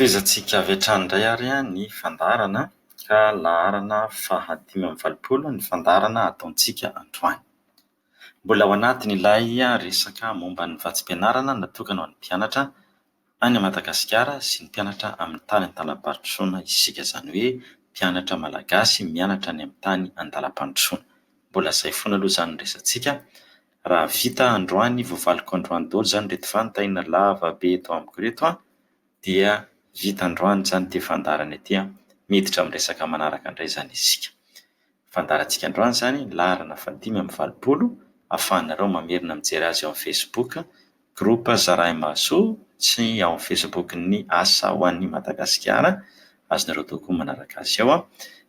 Toizantsika avy hatrany indray ary ny fandaharana ka laharana 520 ny fandaharana ataontsika androany. Mbola ao anatiny ilay resaka momba ny vatsim-pianarana natokana ho an'ny mpianatra any Madagasikara sy ny mpianatra amin'ny tany an-dalam-pandrosoana isika, izany hoe mpianatra malagasy mianatra any amin'ny tany an-dalam-pandrosoana. Mbola izay foana aloha izany no resantsika. Raha vita androany, voavaliko androany daholo izany reto fanontaniana lava be eto amiko reto, dia vita androany izany ity fandaharana ity, miditra amin'ny resaka manaraka indray izany isika. Fandaharantsika androany izany laharana 520, ahafahanareo mamerina mijery azy ao amin'ny Facebook, groupe Zarahimaso sy ao amin'ny Facebook ny asa ho an'ny Madagasikara. Azonareo tokoa manaraka azy ao.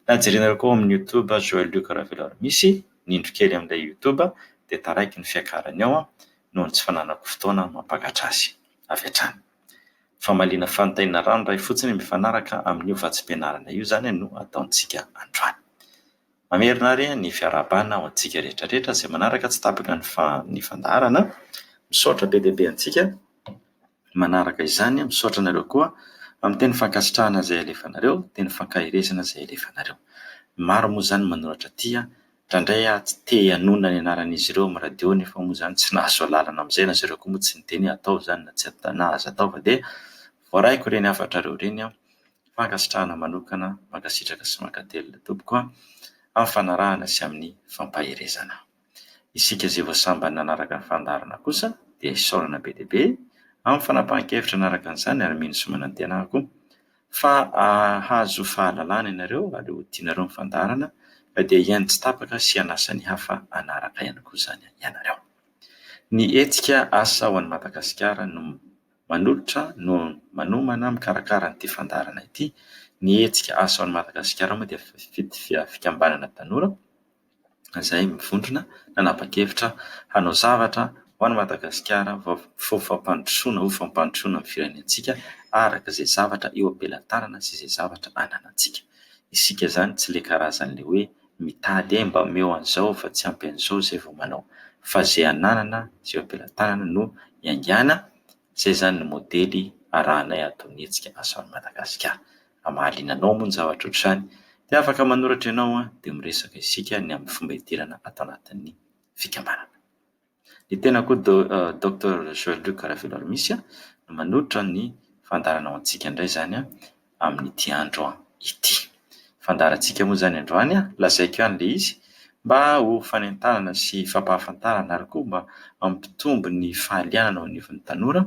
Na jerenareo koa amin'ny YouTube Luc Raveloharimisy, ny indro kely amin'ilay YouTube, dia taraiky ny fiakarany ao noho ny tsy fananako fotoana mampakatra azy avy hatrany. Famaliana fanontaniana rano iray fotsiny mifanaraka amin'io vatsim-pianarana io izany no ataontsika androany. Mamerina ary ny fiarahana ho antsika rehetrarehetra izay manaraka tsy tapaka ny fandaharana. Misaotra be dia be antsika manaraka izany, misaotra anareo koa amin'ny teny fankasitrahana izay alefanareo, teny fankahirezana izay alefanareo. Maro moa izany manolotra aty, indraindray tsy te hanona ny anaran'izy ireo amin'ny radio nefa moa izany tsy nahazo lalana amin'izay, na zareo koa moa tsy niteny atao izany na tsy nahazo atao, fa dia voaraiko ireny hafatrareo ireny fankasitrahana manokana, mankasitraka sy mankatelina tompoko amin'ny fanarahana sy amin'ny fampahirezana. Isika izay voasamby nanaraka ny fandaharana kosa dia isaorana be dia be amin'ny fanapahan-kevitra nanaraka an'izany, ary mino sy manantenako fa hazo fahalalana ianareo aleo tianareo ny fandaharana, dia ihany tsy tapaka sy hanasany hafa anaraka ihany koa izany ianareo. Ny Hetsika Asa ho an'ny Madagasikara no manolotra no Manomana Mpikarakara n'ity fandaharana ity. Ny Hetsika Asa ho an'ny Madagasikara moa dia fikambanana tanora izay mivondrona nanapa-kevitra hanao zavatra ho an'ny Madagasikara, fampandrosoana amin'ny firenentsika araka izay zavatra eo am-pelantarana sy izay zavatra ananantsika. Isika izany tsy le karazan'ilay hoe mitaly mba meo an'izao fa tsy ampy an'izao izay vao manao, fa izay ananana izay eo am-pelantarana no iangana. Izay izany ny modely arahanay ataon'ny Hetsika Asa ho an'ny Madagasikara. Amahalinanao moa ny zavatra ohatr'izany dia afaka manoratra ianao dia miresaka isika ny amin'ny fomba hidirana atao anatin'ny fikambanana. Ny tenako Dr Luc Raveloharimisy no manolotra ny fandaharana ho antsika indray izany amin'ity andro ity. Fandaharantsika moa izany androany, lazaiko ihany ilay izy mba ho fanentanana sy fampahafantarana ary koa mba mampitombo ny fahalianana ao anivon'ny tanora.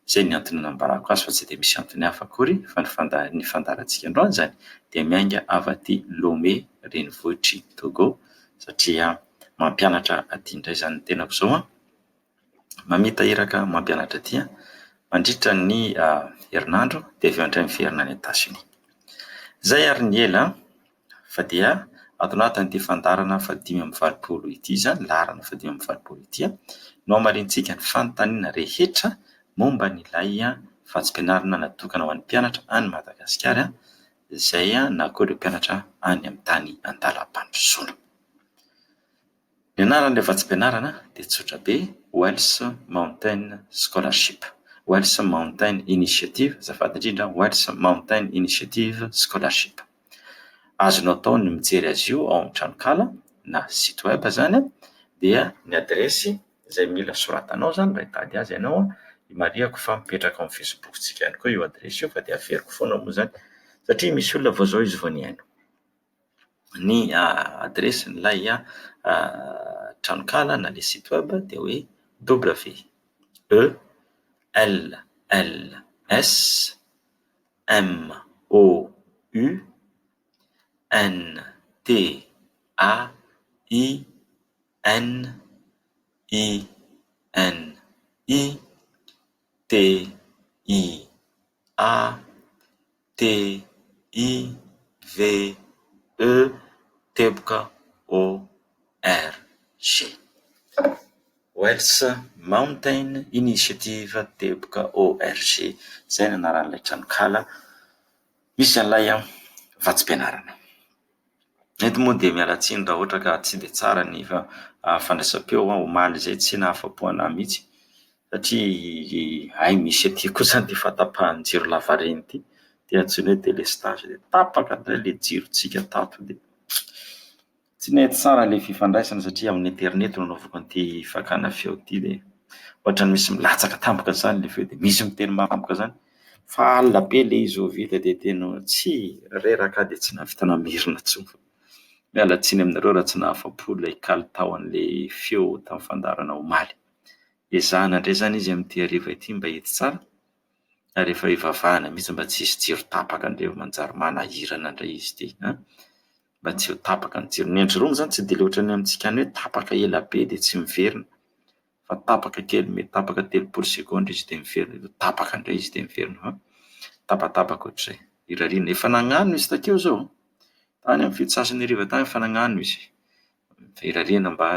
Izay ny antony nanambarako azy, fa tsy dia misy antony hafa akory fa ny fandaharantsika androany izany dia miainga avy aty Lomé renivohitry Togo, satria mampianatra aty indray izany ny tenako izao, mamita iraka mampianatra aty mandritra ny herinandro dia avy eo indray miverina any Etats-Unis. Izay ary ny ela fa dia ato anatin'ity fandaharana 520 ity izany, laharana 520 ity no amarintsika ny fanontaniana rehetra momba n'ilay vatsim-pianarana natokana ho an'ny mpianatra any Madagasikara, izay na koa ireo mpianatra any amin'ny tany an-dalam-pandrosoana. Ny anaran'ilay vatsim-pianarana dia tsotra be: Wells Mountain Scholarship, Wells Mountain Initiative, azafady indrindra, Wells Mountain Initiative Scholarship. Azonao atao ny mijery azy io ao amin'ny tranokala na site web izany, dia ny adresy izay mila soratanao izany raha hitady azy ianao, mariako fa mipetraka amin'ny Facebook tsika ihany koa io adresy io, fa dia averiko foana moa izany satria misy olona vao izao izy vao nihaino. Ny adresin'ilay tranokala na le site web dia hoe Wells Mountain Initiative.org. Izay no anaran'ilay tranokala misy an'ilay vatsim-pianarana. Eto moa dia miala tsiny raha ohatra ka tsy dia tsara ny fandraisam-peo omaly izay tsy nahafapo anahy mihitsy, satria misy aty koa zany dia fatapahan'ny jiro lavareny ity dia antsoina hoe délestage, dia tapaka indray le jirontsika tato dia tsy nety tsara le fifandraisana satria amin'ny internet no anaovako an'ity fakana feo ity dia ohatrany misy milatsaka tampoka zany le feo dia misy miteny tampoka zany fa alina be le izy ho vita dia tena tsy reraka dia tsy nahavita namirina intsony. Miala tsiny aminareo raha tsy nahafa-po ilay kalitao an'ilay feo tamin'ny fandaharana omaly. Ezahana indray zany izy amin'ity hariva ity mba hety tsara, ary rehefa hivavahana mihitsy mba tsy hisy jiro tapaka indray manjary manahirana indray izy ity, mba tsy ho tapaka ny jiro. Ny androromo zany tsy dia loatra ny amintsika any hoe tapaka ela be dia tsy miverina, fa tapaka kely, mety tapaka 3 sekondra izy dia miverina, tapaka indray izy dia miverina, tapatapaka ohatr'izay. Irariana efa nagnano izy takeo zao, tany amin'ny fito sasany hariva tany efa nagnano izy, fa irariana mba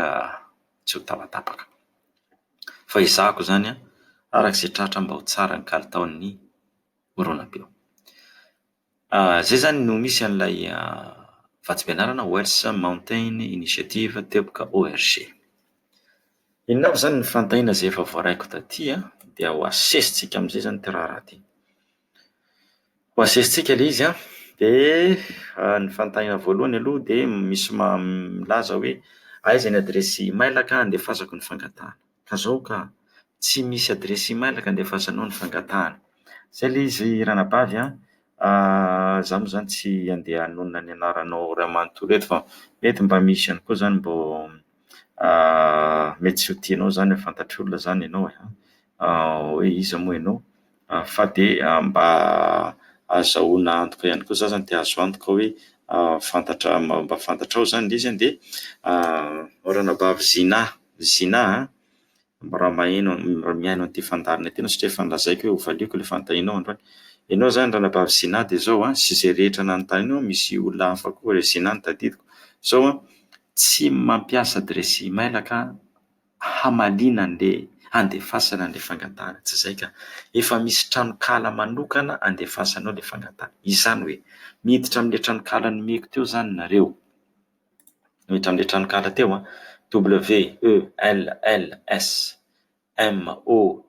tsy ho tapatapaka. Fa izahako zany arak'izay tratra mba ho tsara ny kalitaon'ny oronam-peo. Zay zany no misy an'ilay vatsim-pianarana Welsh Mountain Initiative teboka ORG. Inona avy zany ny fanontaniana izay efa voaraiko taty dia ho asesitsika amin'izay zany ty raha ty. Ho asesitsika le izy dia ny fanontaniana voalohany aloha dia misy milaza hoe aiza ny adresy emailaka andefasako ny fangatahana. Ka zao ka tsy misy adresy email ka andefasanao ny fangatahana. Zay le izy ranabavy zaho moa zany tsy andeha hanonona ny anaranao ray manontolo eto fa mety mba misy ihany koa zany mbô mety tsy ho tianao zany fantatry olona zany ianao hoe iza moa ianao, fa dia mba azahoana antoka ihany koa zany dia azo antoka hoe fantatra mba fantatrao zany le izy dia ranabavy zina raha miaino an'ity fandaharana ity satria efa nolazaiko hoe hovaliako le fanontanianao androany. Ianao zany ranabavy zina dia zao sy izay rehetra nanontanianao misy olona hafa koa hoe zina no tadidiko zao tsy mampiasa adresy email ka hamaliana an'le andefasana an'le fangatahana, tsy izay ka efa misy tranokala manokana andefasanao le fangatahana. Izany hoe miditra amin'le tranokala nomeko teo zany nareo, miditra amin'le tranokala teo WELLS MOUN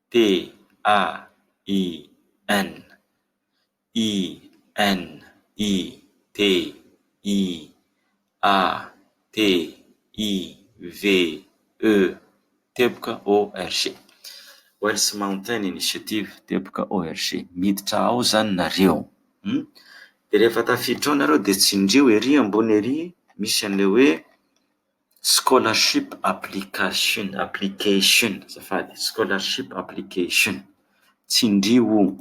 TAIN INITIATIVE teboka ORG. Welsh Mountain Initiative teboka ORG. Miditra ao zany nareo. Dia rehefa tafiditra ao nareo dia tsindrio ery ambony ery misy an'ilay hoe scholarship application zafady, scholarship application. Tsindrio.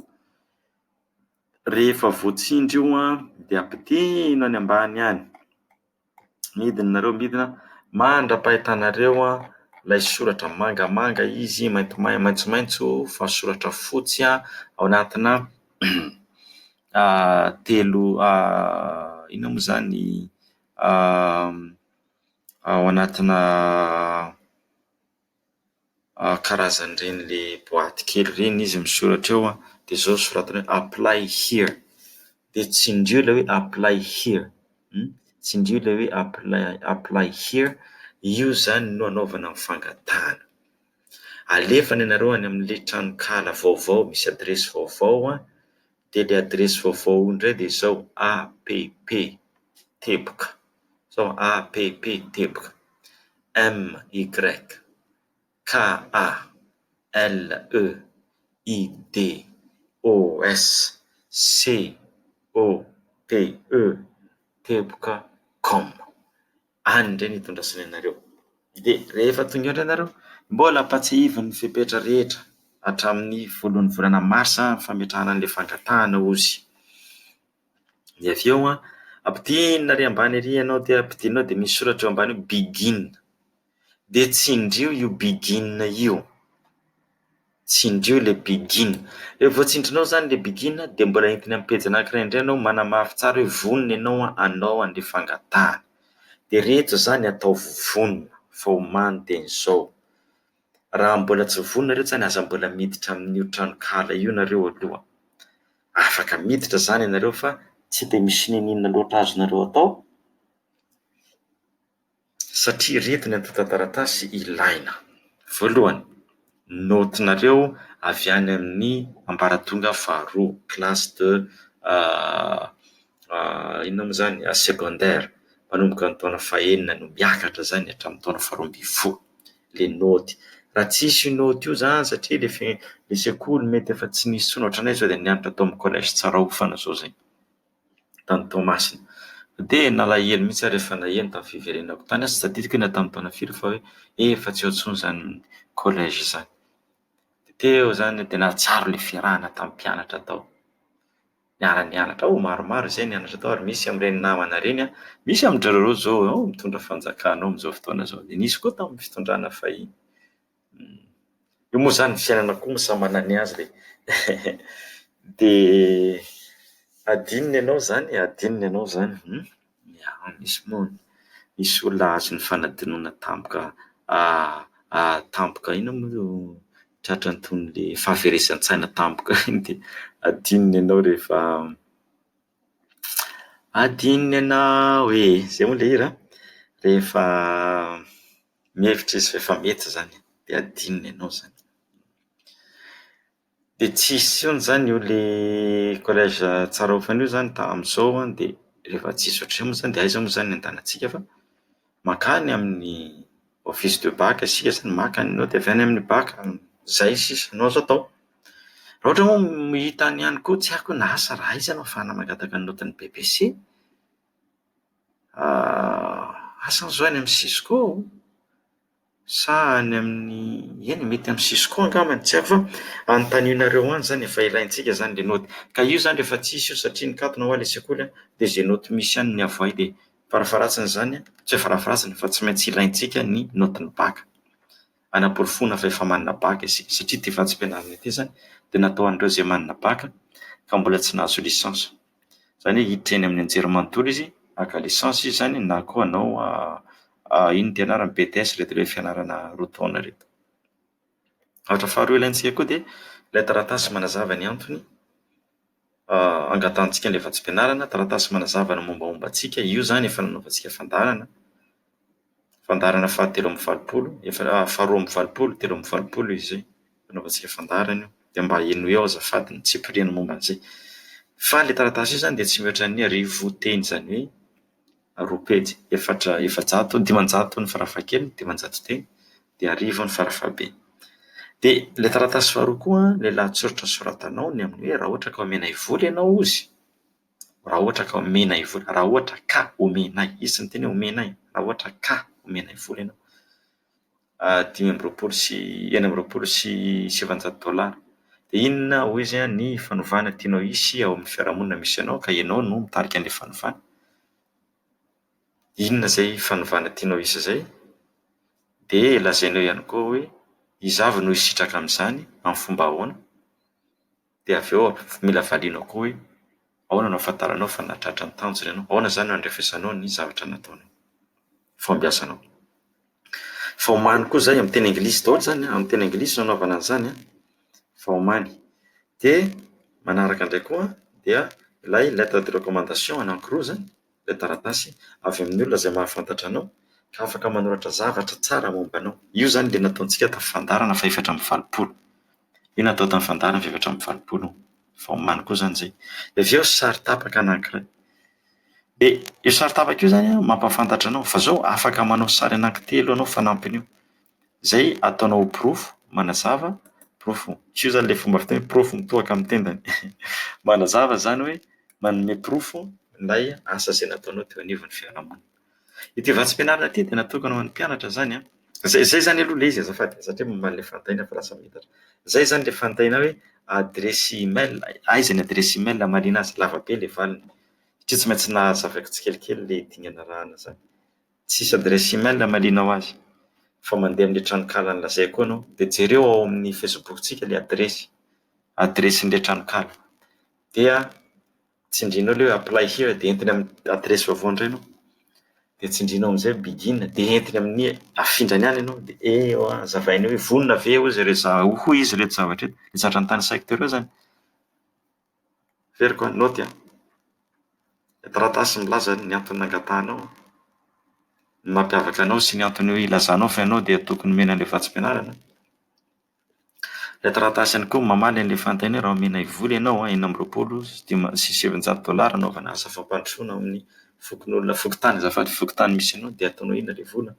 Rehefa voatsindrio dia ampidino any ambany any. Midina nareo midina mandrapahitanareo ilay soratra mangamanga izy maitsomaitso fa soratra fotsy ao anatina telo inona moa zany ao anatina karazan'ireny le boaty kely ireny izy misoratra eo dia zao soratana hoe apply here. Dia tsindrio ilay hoe apply here. Tsindrio ilay hoe apply here. Io zany no anaovana amin'ny fangatahana. Alefana ianareo any amin'ilay tranokala vaovao misy adresy vaovao dia ilay adresy vaovao indray dia zao APP teboka. Zao APP teboka MYKALIDOSCOPE teboka com. Any indray ny itondrasana ianareo. Dia rehefa tonga eo indray ianareo mbola ampatsihivin'ny ny fepetra rehetra hatramin'ny voalohan'ny volana marsa fametrahana an'ilay fangatahana ozy. Dia avy eo ampidinina ary ambany ery ianao dia ampidinao dia misy soratra eo ambany hoe begin. Dia tsindrio io begin io. Tsindrio le begin. Rehefa voatsindrinao zany le begin dia mbola entiny amin'ny pejy anankiray indray ianao manamafy tsara hoe vonona ianao hanao an'ilay fangatahana. Dia rehetra zany atao vonona fa omany teny izao. Raha mbola tsy vonona rehetra zany aza mbola miditra amin'io tranokala io nareo aloha. Afaka miditra zany ianareo fa tsy dia misy ninona loatra azonareo atao satria retina ny tantaratasy ilaina. Voalohany, notinareo avy any amin'ny ambaratonga faharoa, classe de inona moa zany, secondaire, manomboka ny taona fahaenina no miakatra zany hatramin'ny taona faharoambinifolo. Le noty, raha tsisy io noty io zany satria le sekoly mety efa tsy nisy intsony, ohatranay zao dia nianatra tao amin'ny collège Tsaraofana zao zay tany Toamasina, dia nalahelo mihitsy rehefa naheno tamin'ny fiverenako tany, tsy tadidiko hoe tamin'ny taona firy fa hoe efa tsy eo intsony zany collège zany. Teo zany dia nahatsiaro le fiarahana tamin'ny mpianatra tao, niara-nianatra maromaro izay nianatra tao, ary misy amin'ireny namana ireny, misy amin'ireo zao mitondra fanjakana amin'izao fotoana zao, dia nisy koa tamin'ny fitondrana fahiny. Io moa zany ny fiainana koa samy manana ny azy dia adinony ianao zany misy olona azo ny fanadinoana tampoka tampoka ina moa tratra antony le fahaveresan-tsaina tampoka iny, dia adinony ianao rehefa zay moa le hira, rehefa mihevitra izy efa mety zany, dia adinony ianao zany. Dia tsisy io zany io le collège Tsaraofana io zany amin'izao, dia rehefa tsisy ohatr'izay moa zany dia aiza moa zany ny andehanantsika fa makany amin'ny office de bac isika zany, maka ny naoty avy any amin'ny bac, zay sisa no azo atao. Raha ohatra moa mihita any ihany koa, tsy haiko na asa raha aiza no ahafahana mangataka ny naotin'ny BBC, asa an'izao any amin'ny Cisco sa any amin'ny mety amin'ny Cisco angambany, tsy haiko, fa anontanianareo any zany efa ilaintsika zany le naoty. Ka io zany rehefa tsisy io satria nikatona ho any sekoly, dia izay naoty misy ihany ny avoay, dia farafaratsiny zany, tsy hoe farafaratsiny fa tsy maintsy ilaintsika ny naotin'ny bac. Anamporofona fa efa manana bac isika, satria ty vatsim-pianarana ity zany dia natao an'ireo izay manana bac ka mbola tsy nahazo lisansa. Zany hoe hiditra eny amin'ny anjerimanontolo izy, haka lisansa izy zany, na koa hanao ino ty anarany, BTS, reto ilay fianarana roa taona reto. Ohatra faharoa ilaintsika koa dia ilay taratasy manazava ny antony angatantsika ilay vatsim-pianarana, taratasy manazava ny mombamomba antsika. Io zany efa nanaovantsika fandaharana fahatelo amby valopolo, faharoa amby valopolo, telo amby valopolo izy zay, nanaovantsika fandaharana io, dia mba eno eo azafady ny tsipiriana momba an'izay. Fa le taratasy io zany dia tsy mihoatra ny 1000 teny, zany hoe 2 pejy, dimanjato ny farafahakeliny, dimanjato teny, dia 1000 ny farafahabeny. Dia le taratasy faharoa koa, le lahatsoratra soratanao ny amin'ny hoe raha ohatra ka omenay vola ianao ozy, raha ohatra ka omenay vola, raha ohatra ka omenay, izy tsy miteny hoe omenay, raha ohatra ka omenay vola ianao, $520 dia inona hoy izy ny fanovana tianao hisy ao amin'ny fiarahamonina misy anao, ka ianao no mitarika an'ilay fanovana. Inona zay fanovana tianao hisy zay, dia lazainao ihany koa hoe izy avy no hisitraka amin'izany amin'ny fomba ahoana, dia avy eo mila valianao koa hoe ahoana no ahafantaranao fa nahatratra ny tanjona ianao, ahoana zany no andrefesanao ny zavatra nataonao, fombiasanao. Fa omany koa zay amin'ny teny anglisy daholo zany, amin'ny teny anglisy no anaovana an'izany, fa omany. Dia manaraka indray koa dia ilay lettre de recommandation anankiroa zany, ilay taratasy avy amin'ny olona izay mahafantatra anao ka afaka manoratra zavatra tsara momba anao. Io zany le nataontsika tamin'ny fandaharana fa 7/20. Io natao tamin'ny fandaharana fa 7/20, fa omany koa zany zay. Dia avy eo sary tapaka anankiray. Dia io sary tapaka io zany mampafantatra anao fa zao afaka manao sary anankitelo anao fanampin'io. Zay ataonao profo, manazava profo. Io zany le fomba fiteny profo mitohaka amin'ny tendany. Manazava zany hoe manome profo ilay asa izay nataonao teo anivon'ny fiarahamonina. Ity vatsim-pianarana ity dia natokana ho an'ny mpianatra zany. Zay zany aloha le izy azafady, satria momba le fantaina fa lasa mahitatra. Zay zany le fantaina hoe adresy email, aiza ny adresy email marina azy, lavabe le valiny. Satria tsy maintsy nahazavaiko tsikelikely le dingana rahana zany. Tsisy adresy email marina ho azy. Fa mandeha amin'ilay tranokala nolazaiko anao, dia jereo ao amin'ny Facebook-tsika le adresin'ilay tranokala. Dia tsindrinao ilay hoe apply here, dia entiny amin'ny adresy vaovao indray ianao. Dia tsindrinao amin'izay begin, dia entiny amin'ny afindrany any ianao, dia zavainy hoe vonona ve hoy izy reto zavatra reto, zatra ny saiko teo zany. Very koa naoty taratasy milaza ny antony nangatahanao. Ny mampiavaka anao sy ny antony hoe ilazanao fa ianao dia tokony mena an'ilay vatsim-pianarana. Ilay taratasy ihany koa mamaly an'ilay fanontaniana raha omena vola ianao 4,700 anaovana asa fampandrosoana amin'ny fokon'olona fokotany, azafady fokotany misy ianao dia ataonao ina ilay vola.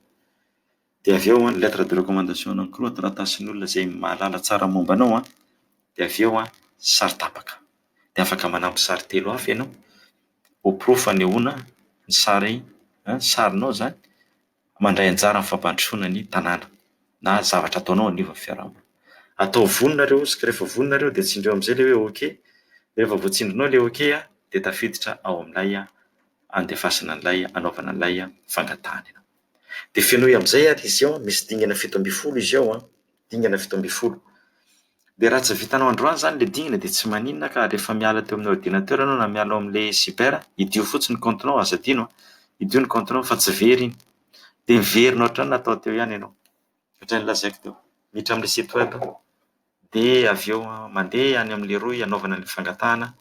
Dia avy eo lettre de recommandation anankiroa taratasin'olona izay mahalala tsara momba anao dia avy eo sary tapaka. Dia afaka manampy sary telo hafa ianao ho proof anehoana ny sarinao zany mandray anjara amin'ny fampandrosoana ny tanàna na zavatra ataonao anivon'ny fiarahamonina. Atao vonona reo izy, rehefa vonona reo dia tsindreo amin'izay ilay hoe OK. Rehefa voatsindrinao ilay OK dia tafiditra ao amin'ilay andefasana an'ilay anaovana an'ilay fangatahana. Dia fenoy amin'izay izy ao misy dingana 7 izy ao dingana 7. Dia raha tsy vitanao androany zany ilay dingana dia tsy maninona ka rehefa miala teo amin'ny ordinateur anao na miala amin'ilay cyber, idio fotsiny compte-nao, aza adino idio ny compte-nao fa tsy very iny. Dia miverinao hatrany natao teo ihany ianao. Ohatran'ny lazaiko teo, miditra amin'ilay site web dia avy eo mandeha any amin'ilay Rohy anaovana ny fangatahana.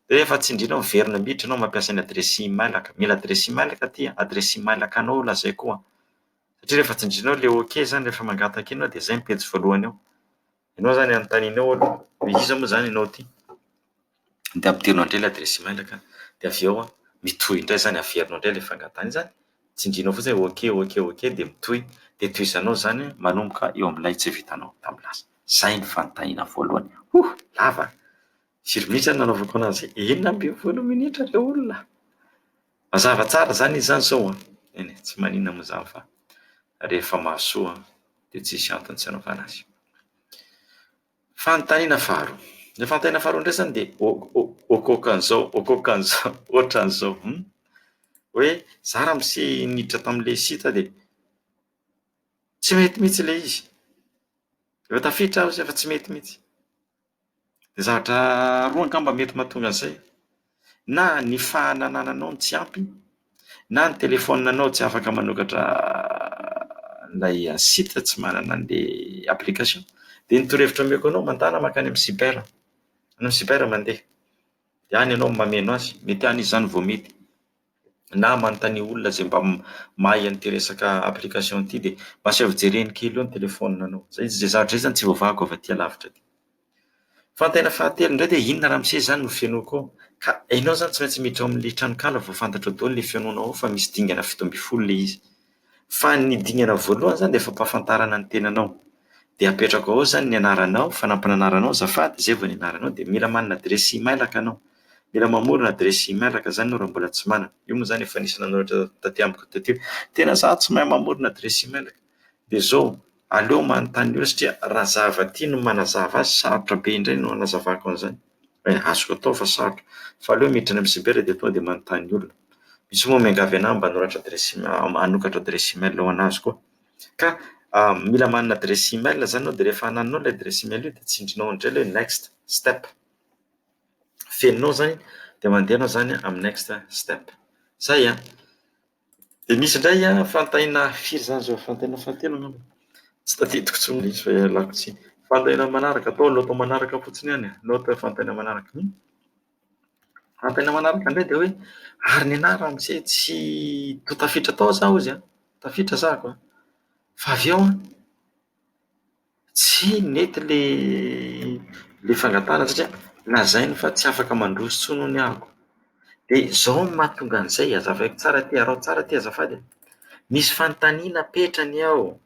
Dia rehefa tsindrinao miverina miditra anao mampiasa ny adresy email, mila adresy email ka ty, adresy email anao lazaiko koa. Satria rehefa tsindrinao ilay OK zany rehefa mangataka ianao dia izay ny pejy voalohany ao. Ianao zany anontanianao aloha hoe iza moa zany ianao ty. Dia ampidirinao indray ilay adresy email ka dia avy eo mitohy indray zany averinao indray ilay fangatahana zany. Tsindrinao fotsiny OK dia mitohy dia tohizanao zany manomboka eo amin'ilay tsy vitanao tamin'ny lasa. Zay ny fanontaniana voalohany. Lava. Firy minitra nanaovako anazy? 20 minitra ilay olona. Mazava tsara zany izy zany zao eny tsy maninona moa zany fa rehefa mahasoa dia tsisy antony tsy anaovana azy. Fanontaniana faharoa. Ilay fanontaniana faharoa indray zany dia ohakan'izao ohatran'izao. Hoe za raha misy niditra tamin'ilay site dia tsy mety mihitsy ilay izy. Efa tafiditra aho efa tsy mety mihitsy. Dia zavatra roa angamba mety mahatonga an'izay. Na ny fahanananao no tsy ampy, na ny telefaonina tsy afaka manokatra ilay site tsy manana an'ilay application. Dia ny torohevitra omeko anao mandana makany amin'ny cyber. Any amin'ny cyber mandeha. Dia any ianao mameno azy, mety any izy zany vao mety. Na manontany olona izay mba mahay an'ity resaka application ity dia mba asio jereny kely eo ny telefaoninanao. Izay zavatra izay zany tsy voavahako avy aty alavitra ty. Fanontaniana fahatelo indray dia inona raha misy zany no fiainoako ao. Ka ianao zany tsy maintsy miditra ao amin'ilay tranokala vao fantatra daholo ilay fiainonao ao fa misy dingana 7 ilay izy. Fa ny dingana voalohany zany dia efa ampahafantarana ny tenanao. Dia apetraka ao zany ny anaranao, fanampiny anaranao azafady, izay vao ny anaranao dia mila manana adresy email anao. Mila mamorona adresy email zany ianao raha mbola tsy manana. Io moa zany efa nisy nanoratra taty amiko taty. Tena za tsy mahay mamorona adresy email. Dia zao aleo manontany olona satria raha zavaty no manazava azy sarotra be indray no anazavako an'izany. Azoko atao fa sarotra. Fa aleo miditra amin'ny cyber dia tonga dia manontany olona. Misy moa miangavy anahy mba hanokatra adresy email ho anazy koa. Ka mila manana adresy email zany anao dia rehefa anananao ilay adresy email io dia tsindrinao indray ilay next step. Feninao zany dia mandeha anao zany amin'ny next step. Zay dia misy indray fanontaniana firy zany zao fanontaniana fahatelo angamba. Tsy tadidiko intsony ilay izy fa ialako tsiny. Fanontaniana manaraka atao loto manaraka fotsiny ihany loto fanontaniana manaraka. Fanontaniana manaraka indray dia hoe ary ny anahy raha amin'izay tsy toa tafiditra tao zaho izy tafiditra zahako fa avy eo tsy nety ilay fangatahana satria lazainy fa tsy afaka mandroso intsony hono ahako. Dia izao no mahatonga an'izay azavaiko tsara ty, arao tsara ty azafady. Misy fanontaniana petrany ao.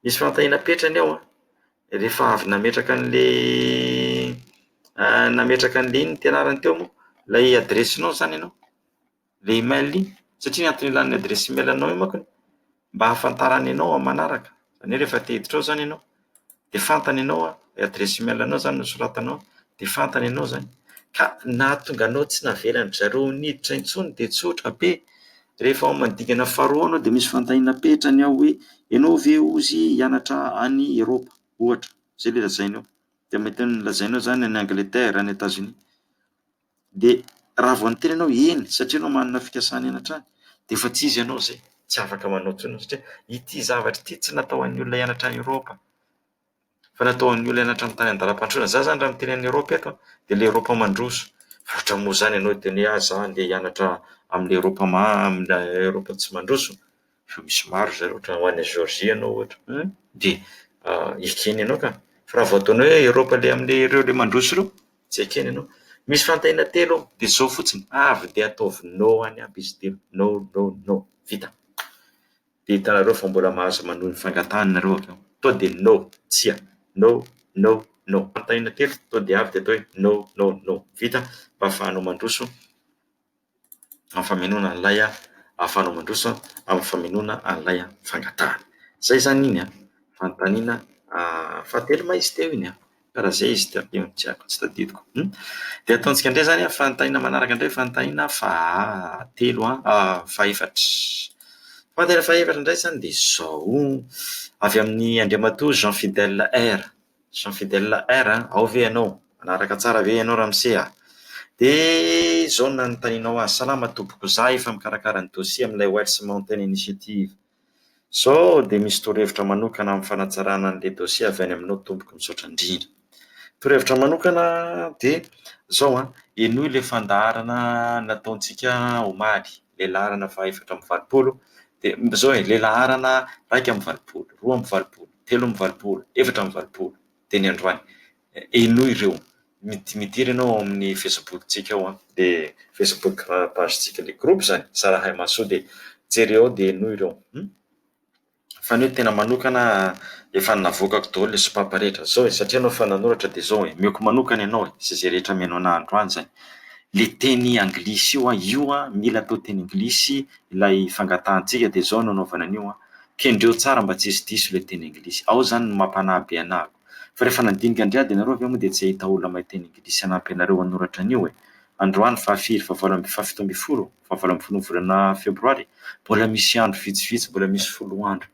Misy fanontaniana petrany ao rehefa avy nametraka an'ilay iny tianarany teo moa ilay adresinao zany ianao, ilay email iny, satria ny antony ilan'ny adresy email anao io makony mba hahafantarany ianao amin'ny manaraka. Izany hoe rehefa te hiditra ao zany ianao dia fantany ianao adresy email anao zany nosoratanao dia fantany ianao zany. Ka nahatonga anao tsy navelan'ny zareo niditra intsony dia tsotra be. Rehefa ao mandingana faharoa anao dia misy fanontaniana petrany ao hoe ianao ve ozy hianatra any Eropa ohatra, izay ilay lazainao. Dia mety lazainao zany any Angleterre, any États-Unis. Dia raha vao niteny ianao eny satria ianao manana fikasana hianatra any dia efa tsy izy ianao izay, tsy afaka manao intsony satria ity zavatra ity tsy natao an'ny olona hianatra any Eropa fa natao an'ny olona hianatra amin'ny tany andalam-pandrosoana. Za zany raha miteny any Eropa eto dia ilay Eropa mandroso. Ohatra moa zany ianao teny za andeha hianatra amin'ilay Eropa tsy mandroso misy maro zay ohatra ho any Georgie ianao ohatra dia ekeny ianao ka fa raha vao ataonao hoe Eropa le amin'ny ireo le mandroso ireo tsy ekeny ianao. Misy fantahina telo dia zao fotsiny avy dia ataovy no any aby izy telo no vita. Dia hitanareo fa mbola mahazo manohy ny fangatanareo avy eo. Tonga dia no tsia no fantahina telo tonga dia avy dia atao hoe no vita mba ahafahanao mandroso amin'ny famonoana an'ilay ahafahanao mandroso amin'ny famonoana an'ilay fangatahana. Zay zany iny fanontaniana fahatelo ma izy teo iny karaha zay izy teo tsy haiko tsy tadidiko. Dia ataontsika indray zany fanontaniana manaraka indray fanontaniana fahatelo fahaefatra. Fanontaniana fahaefatra indray zany dia zao avy amin'ny andriamatoa Jean Fidèle R ao ve ianao manaraka tsara ve ianao Ramose dia zao nanontanianao azy salama tompoko za efa mikarakara ny dosie amin'ilay Welsh Mountain Initiative sao dia misy torohevitra manokana amin'ny fanatsarana an'ilay dosie avy any aminao tompoko misaotra indrindra. Torohevitra manokana dia zao inoy ilay fandaharana nataontsika omaly ilay laharana fahaefatra amby valopolo dia zao ilay laharana raika amby valopolo, roa amby valopolo, telo amby valopolo, efatra amby valopolo teny androany. Inoy ireo mitiry ianao amin'ny facebooktsika ao dia facebook pagetsika ilay groupe zany Zarahay Maso dia jereo dia inoy ireo fa ny hoe tena manokana efa navoakako daholo ilay sopapa rehetra zao satria anao fa nanoratra dia zao mioko manokana ianao zay rehetra mihaino anahy androany zany le teny anglisy io mila atao teny anglisy ilay fangatahantsika dia zao no anaovana an'io kendreo tsara mba tsy hisy diso ilay teny anglisy ao zany no mampanahy be anahy fa rehefa nandinika andray ianareo avy eo moa dia tsy ahita olona mahay teny anglisy hanampy anareo hanoratra an'io androany fahavalo ambin'ny folo volana febroary mbola misy andro vitsivitsy mbola misy 10 andro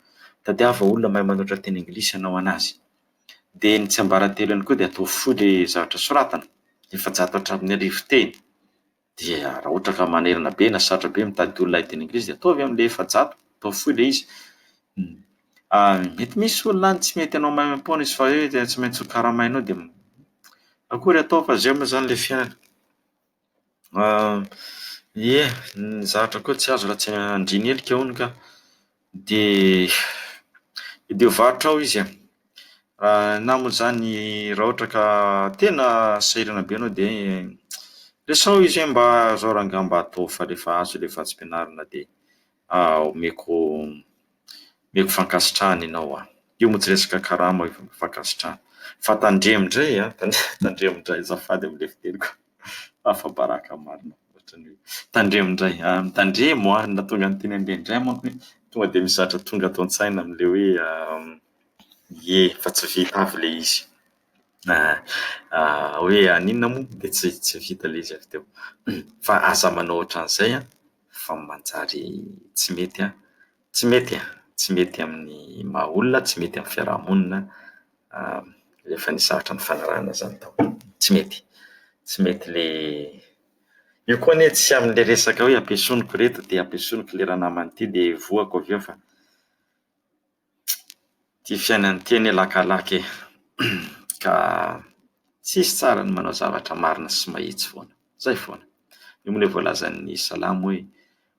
tadiava olona mahay manoratra teny anglisy hanao anazy dia ny tsy ambaratelo ihany koa dia atao fohy ilay zavatra soratana efa-jato hatramin'ny arivo teny dia raha ohatra ka manerina be na sarotra be mitady olona teny anglisy dia ataovy amin'ilay efa-jato atao fohy ilay izy. Mety misy olona any tsy mety anao maimam-poana izy fa hoe tsy maintsy ho karamainao dia akory atao fa zay moa zany ilay fiainana. Ny zavatra koa tsy azo raha tsy andriny helika hono ka dia varotra ao izy na moa zany raha ohatra ka tena sahirana be ianao dia resao izy mba zao ranga mba atao fa rehefa azo ilay vatsim-pianarana dia omeko fankasitrahana ianao io moa tsy resaka karama io fankasitrahana fa tandremo-dray azafady amin'ilay fiteliko afa-baraka marina ohatran'ny tandremo-dray mitandremo natonga ny teny andeha-ndray manko tonga dia misy zavatra tonga atao an-tsaina amin'ilay hoe fa tsy vita avy ilay izy hoe aninona moa dia tsy vita ilay izy avy teo fa aza manao ohatran'izay fa manjary tsy mety amin'ny maha olona tsy mety amin'ny fiarahamonina rehefa nisahatra ny fanarahana zany tao tsy mety le io koa anie tsy amin'ilay resaka hoe ampiasainiko reto dia ampiasainiko ilay raha namana ity dia voako avy eo fa ty fiainany ty anie lakalaka ka tsisy tsara ny manao zavatra marina sy mahitsy foana zay foana. Io moa ilay voalazan'ny salamo hoe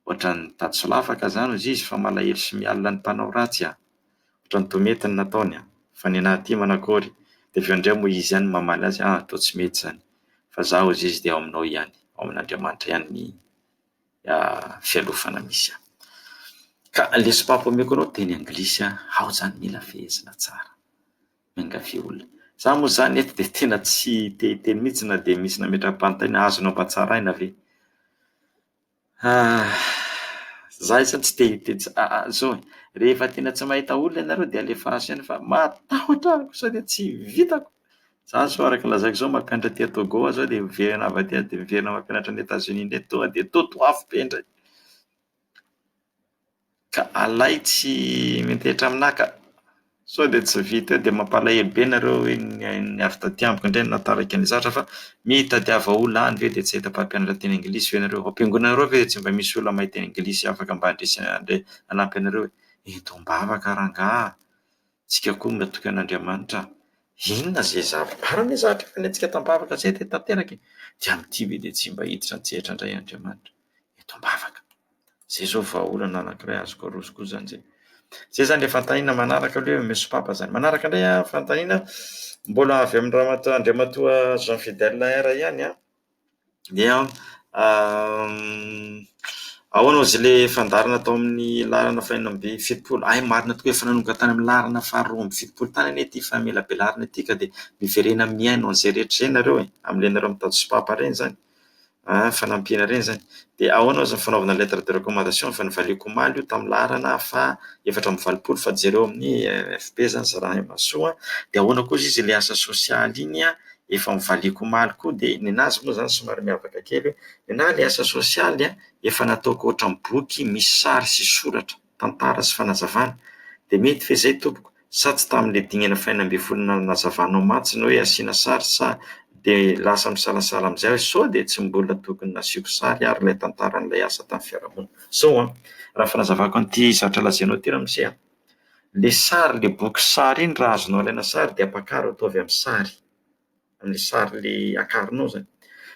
ohatran'ny tady solafaka zany izy fa malahelo sy mialina ny mpanao ratsy ohatran'ny tomety ny nataony fa ny anahy ty manakory dia avy eo indray moa izy ihany mamaly azy atao tsy mety zany fa zaho izy dia ao aminao ihany ao amin'Andriamanitra ihany ny fialofana misy ka ilay sopapa omeko anao teny anglisy ao zany mila fehezina tsara miangavy olona za moa zany eto dia tena tsy te-hiteny mihitsy na dia misy nametram-panontaniana azonao mba tsaraina ve za izany tsy te-hiteny zao rehefa tena tsy mahita olona ianareo dia alefaso ihany fa matahotra ahako sao dia tsy vitako za zao araka lazaiko zao mampianatra aty Togo zao dia miverina avy aty dia miverina mampianatra any États-Unis indray tonga dia totoafo be indray ka alay tsy mitehitra aminahy ka sao dia tsy vita eo dia mampalahelo be nareo ny avy taty ambiko indray natarika ny zavatra fa mitadiava olona any ve dia tsy ahita mpampianatra teny anglisy ve ianareo ampiangonanareo ve tsy mba misy olona mahay teny anglisy afaka mba handrisy hanampy anareo eto-mbavaka rangahy tsika koa matoky an'Andriamanitra inona zay zavatra marina zavatra efa netsika tambavaka zay tanteraka dia amin'ity ve dia tsy mba hiditra ny tsehatra indray Andriamanitra eto-mbavaka zay zao vahaolana anankiray azoko arosoko zany zay. Zay zany le fanontaniana manaraka le mesopapa zany. Manaraka indray fanontaniana mbola avy amin'ny Andriamatoa Jean Fidèle R ihany dia ahoana izy le fandarana tao amin'ny larana fahaenina amby fitopolo. Marina tokoa efa nanomboka tany amin'ny larana faharoa amby fitopolo tany anie ty fa mila belarina ty ka de miverena miaino an'izay rehetra zay nareo am'le nareo mitady sopapa reny zany. Fanampiana reny zany. De ahoana izy ny fanaovana lettre de recommandation fa nivaliako omaly io tamin'ny larana fa 4 fa jereo amin'ny FP zany za raha masoa. De ahoana koa izy le asa sosialy iny efa mivaliako omaly koa de nenazy moa zany somary miavaka kely na le asa sosialy efa nataoko ohatran'ny boky misy sary sy soratra tantara sy fanazavana de mety fe zay tompoko sa tsy tamin'le dingana faina amby folona nazavanao mantsy hoe asiana sary sa de lasa misalasala amizay sao de tsy mbola tokony nasiako sary ary ilay tantaran'ilay asa tamin'ny fiarahamonina. So raha fanazavako an'ity zavatra lazainao ty ramose le sary le boky sary iny raha azonao alaina sary de apakaro atao avy amin'ny sary amin'ny sary le akaronao zany.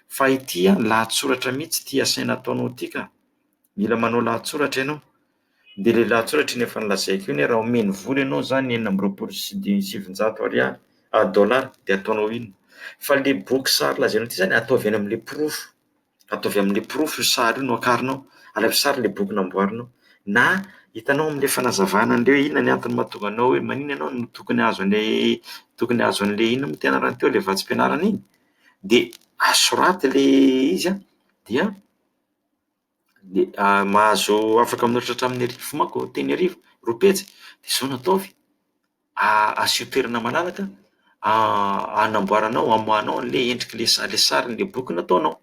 Fa ity lahatsoratra mihitsy ty asaina ataonao ty ka mila manao lahatsoratra ianao de le lahatsoratra iny efa nilazaiko iny raha omeny vola ianao zany 700 $, de ataonao ino. Fa le boky sary lazainao ty zany ataovy any amin'le profo, ataovy amin'le profo io sary io no akarinao, alavy sary le boky namboarinao na hitanao am'le fanazavana an'le hoe inona ny antony mahatonga anao hoe manina ianao no tokony hazo an'le ino mo tena raha teo le vatsim-pianarana iny de asoraty le izy dia mahazo afaka manotratra hatramin'ny arivo manko teny arivo ropetsy de zao no ataovy asio toerana malalaka anamboaranao amoahanao le endriky le sary le boky nataonao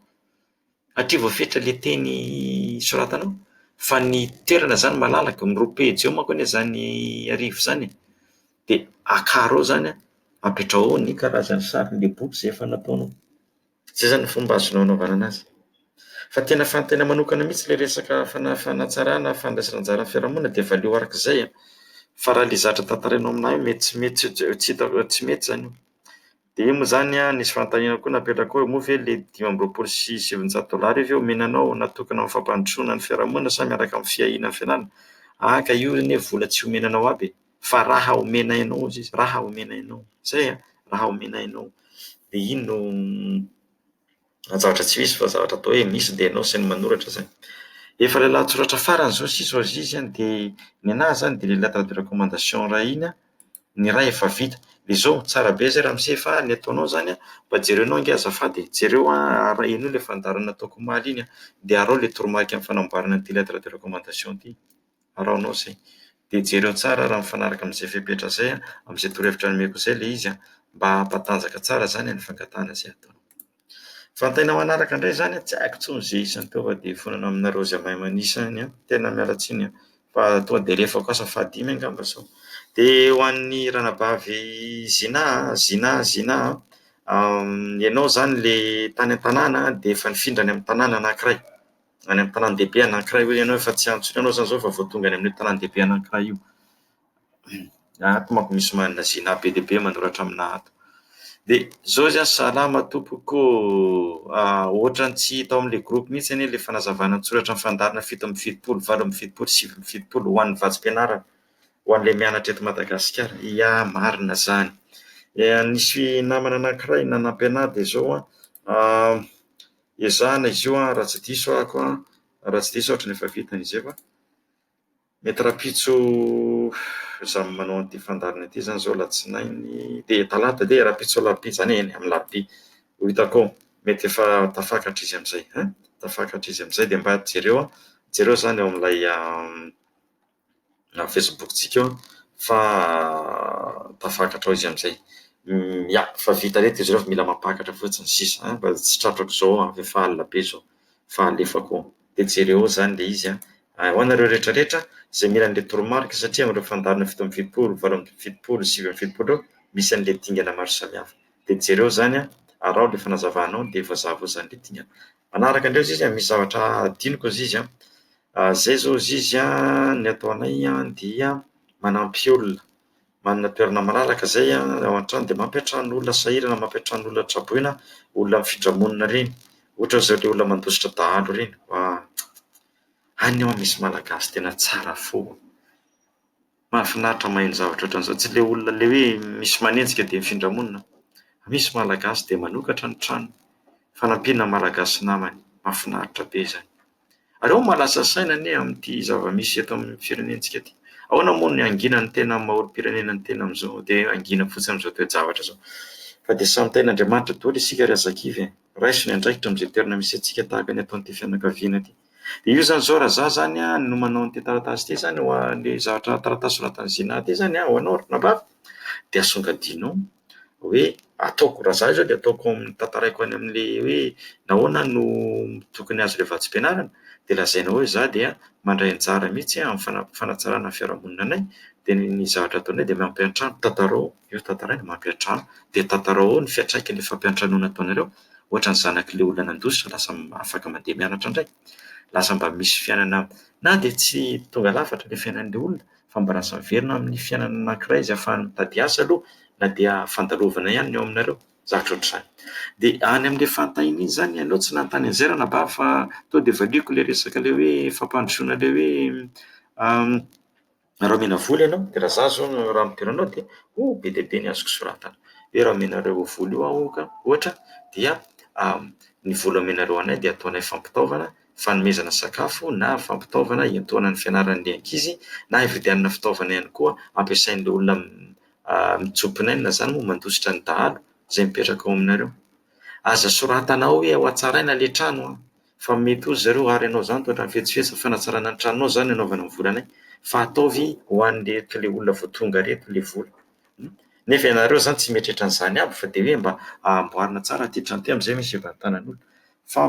atria voafetra le teny soratanao fa ny toerana zany malalaka miropejy eo manko anie zany arivo zany de akaro zany apetrao ny karazany sary le boky zay efa nataonao. Zay zany fomba azonao anaovana anazy. Fa tena manokana mihitsy le resaka fanatsarana fandraisana anjara fiarahamonina de valeo arak'izay fa raha le zatra tantarainao aminahy mety tsy mety zany io. De io moa zany nisy fanontaniana koa napetraka hoe moa ve le 520 sy $700 io ve omenanao natokana amin'ny fampandrosoana ny fiarahamonina sa miaraka amin'ny fiahiana fianarana ka io anie vola tsy omenanao aby fa raha omenainao izy raha omenainao zay raha omenainao de ino no zavatra tsy misy fa zavatra atao hoe misy de ianao sainy manoratra zany. Efa le lahatsoratra farany zao sisa azy izy de nenahy zany de le lettre de recommandation raha iny ny iray efa vita de zao tsara be zay ramose fa ny ataonao zany mba jerenao ange azafady jereo ino le fandarana ataoko omaly iny de arao le toromarika amin'ny fanamboarana an'ity lettre de recommandation ty araonao zay de jereo tsara raha mifanaraka am'izay fepetra zay am'izay torohevitra nomeko zay le izy mba hampatanjaka tsara zany ny fangatahana zay ataonao. Fanontaniana manaraka indray zany tsy haiko tsony zay isany teo fa de fonana aminareo zay mahay manisany tena miala tsiny fa tonga de lefako asa fahadimy angamba sao. De ho an'ny ranabavy zina ianao zany le tany an-tanàna de efa nifindra any amin'ny tanàna anankiray any amin'ny tanàn-dehibe anankiray hoe ianao efa tsy antsony ianao zany zao fa voatonga any amin'ny tanàn-dehibe anankiray io. Ato manko misy manana zina be dia be manoratra aminahy ato. De zao zany salama tompoko ohatrany tsy hita ao amin'le groupe mihitsy anie le fanazavana an-tsoratra ny fandarana 7 amby 70, 8 amby 70, 9 amby 70 ho an'ny vatsim-pianarana ho an'le mianatra eto Madagasikara. Marina zany. Nisy namana anankiray nanampy anahy de zao ezahana izy io raha tsy diso ohatra efa vitany izy fa mety rapitso za manao an'ity fandarana ity zany zao latsinainy de talata de rapitso alarobia zany amin'ny larobia ho hitako mety efa tafakatra izy am'izay de mba jereo zany eo amin'ilay Facebook tsika fa tafakatra ao izy am'izay fa vita reto izy ireo fa mila mampakatra fotsiny sisa mba tsy tratrako zao efa alina be zao fa alefako de jereo zany le izy ho anareo rehetrarehetra zay mila an'le toromarika satria amin'ireo fandarana 7 amby 70, 8 amby 70, 9 amby 70 misy an'le dingana maro samihafa de jereo zany arao le fanazavanao de voazava zany le dingana. Manaraka andreo izy misy zavatra adinoko izy zay zao izy ny atao anay dia manampy olona manana toerana malalaka zay ao an-trano de mampiatrano olona sahirana mampiatrano olona traboina olona mifindramonina reny ohatra zao le olona mandositra dahalo reny any eo misy malagasy tena tsara fo. Mahafinaritra maheno zavatra ohatran'izao, tsy le olona le hoe misy manenjika dia mifindra monina. Misy malagasy dia manokatra ny trano, fanampiana malagasy namany, mahafinaritra be izany. Ary ao malasa saina anie amin'ity zava-misy eto amin'ny firenentsika ity. Ahoana moa ny angina ny tena maolo-pirenena ny tena amin'izao, dia angina fotsiny amin'izao toe-javatra zao. Fa dia samy tain'Andriamanitra daholo isika ry azakivy, raisiny andraikitra amin'izay toerana misy antsika tahaka ny ataon'ity fianakaviana ity. Dia io zany zao raha za zany no manao an'ity taratasy ity zany ho an'le zavatra taratasy soratany zina ity zany ho anao ranabavy, dia asongadinao hoe ataoko raha za zao dia ataoko amin'ny tantaraiko any amin'le hoe nahoana no tokony azo le vatsim-pianarana, dia lazainao hoe za dia mandray anjara mihitsy amin'ny fanatsarana ny fiarahamonina anay, dia ny zavatra ataonay dia mampiantrano tantarao io tantaraina mampiantrano, dia tantarao ny fiantraikan'le fampiantranoana ataonareo, ohatra ny zanak'le olona nandositra lasa afaka mandeha mianatra indray, lasa mba misy fiainana na dia tsy tonga lafatra le fiainan'le olona, fa mba lasa miverina amin'ny fiainana anankiray izay ahafahany mitady asa aloha, na dia fandalovana ihany eo aminareo, zavatra ohatr'izany. Dia any amin'le fanontaniana iny zany ianao tsy nanontany an'izay ranabavy fa tonga dia valiako le resaka le hoe fampandrosoana le hoe raha omena vola ianao, dia raha za zao raha amitoeranao dia be dia be ny azoko soratana hoe raha omenareo vola io aho ka ohatra dia ny vola omenareo anay dia ataonay fampitaovana fanomezana sakafo na fampitaovana iantoana ny fianaran'le ankizy, na ividianana fitaovana ihany koa ampiasain'le olona mitsompinaina zany moa mandositra ny dahalo izay mipetraka ao aminareo. Aza soratanao hoe ao an-tsaraina le trano, fa mety hoy zareo ary ianao zany toa ohatran'ny fetsifetsy fanatsarana ny tranonao zany anaovana ny volanay, fa ataovy ho an'le olona vao tonga reto le vola. Nefa ianareo zany tsy mieritreritra an'izany aby fa dia hoe mba amboarina tsara ity trano ity amin'izay misy hivantanan'olona, fa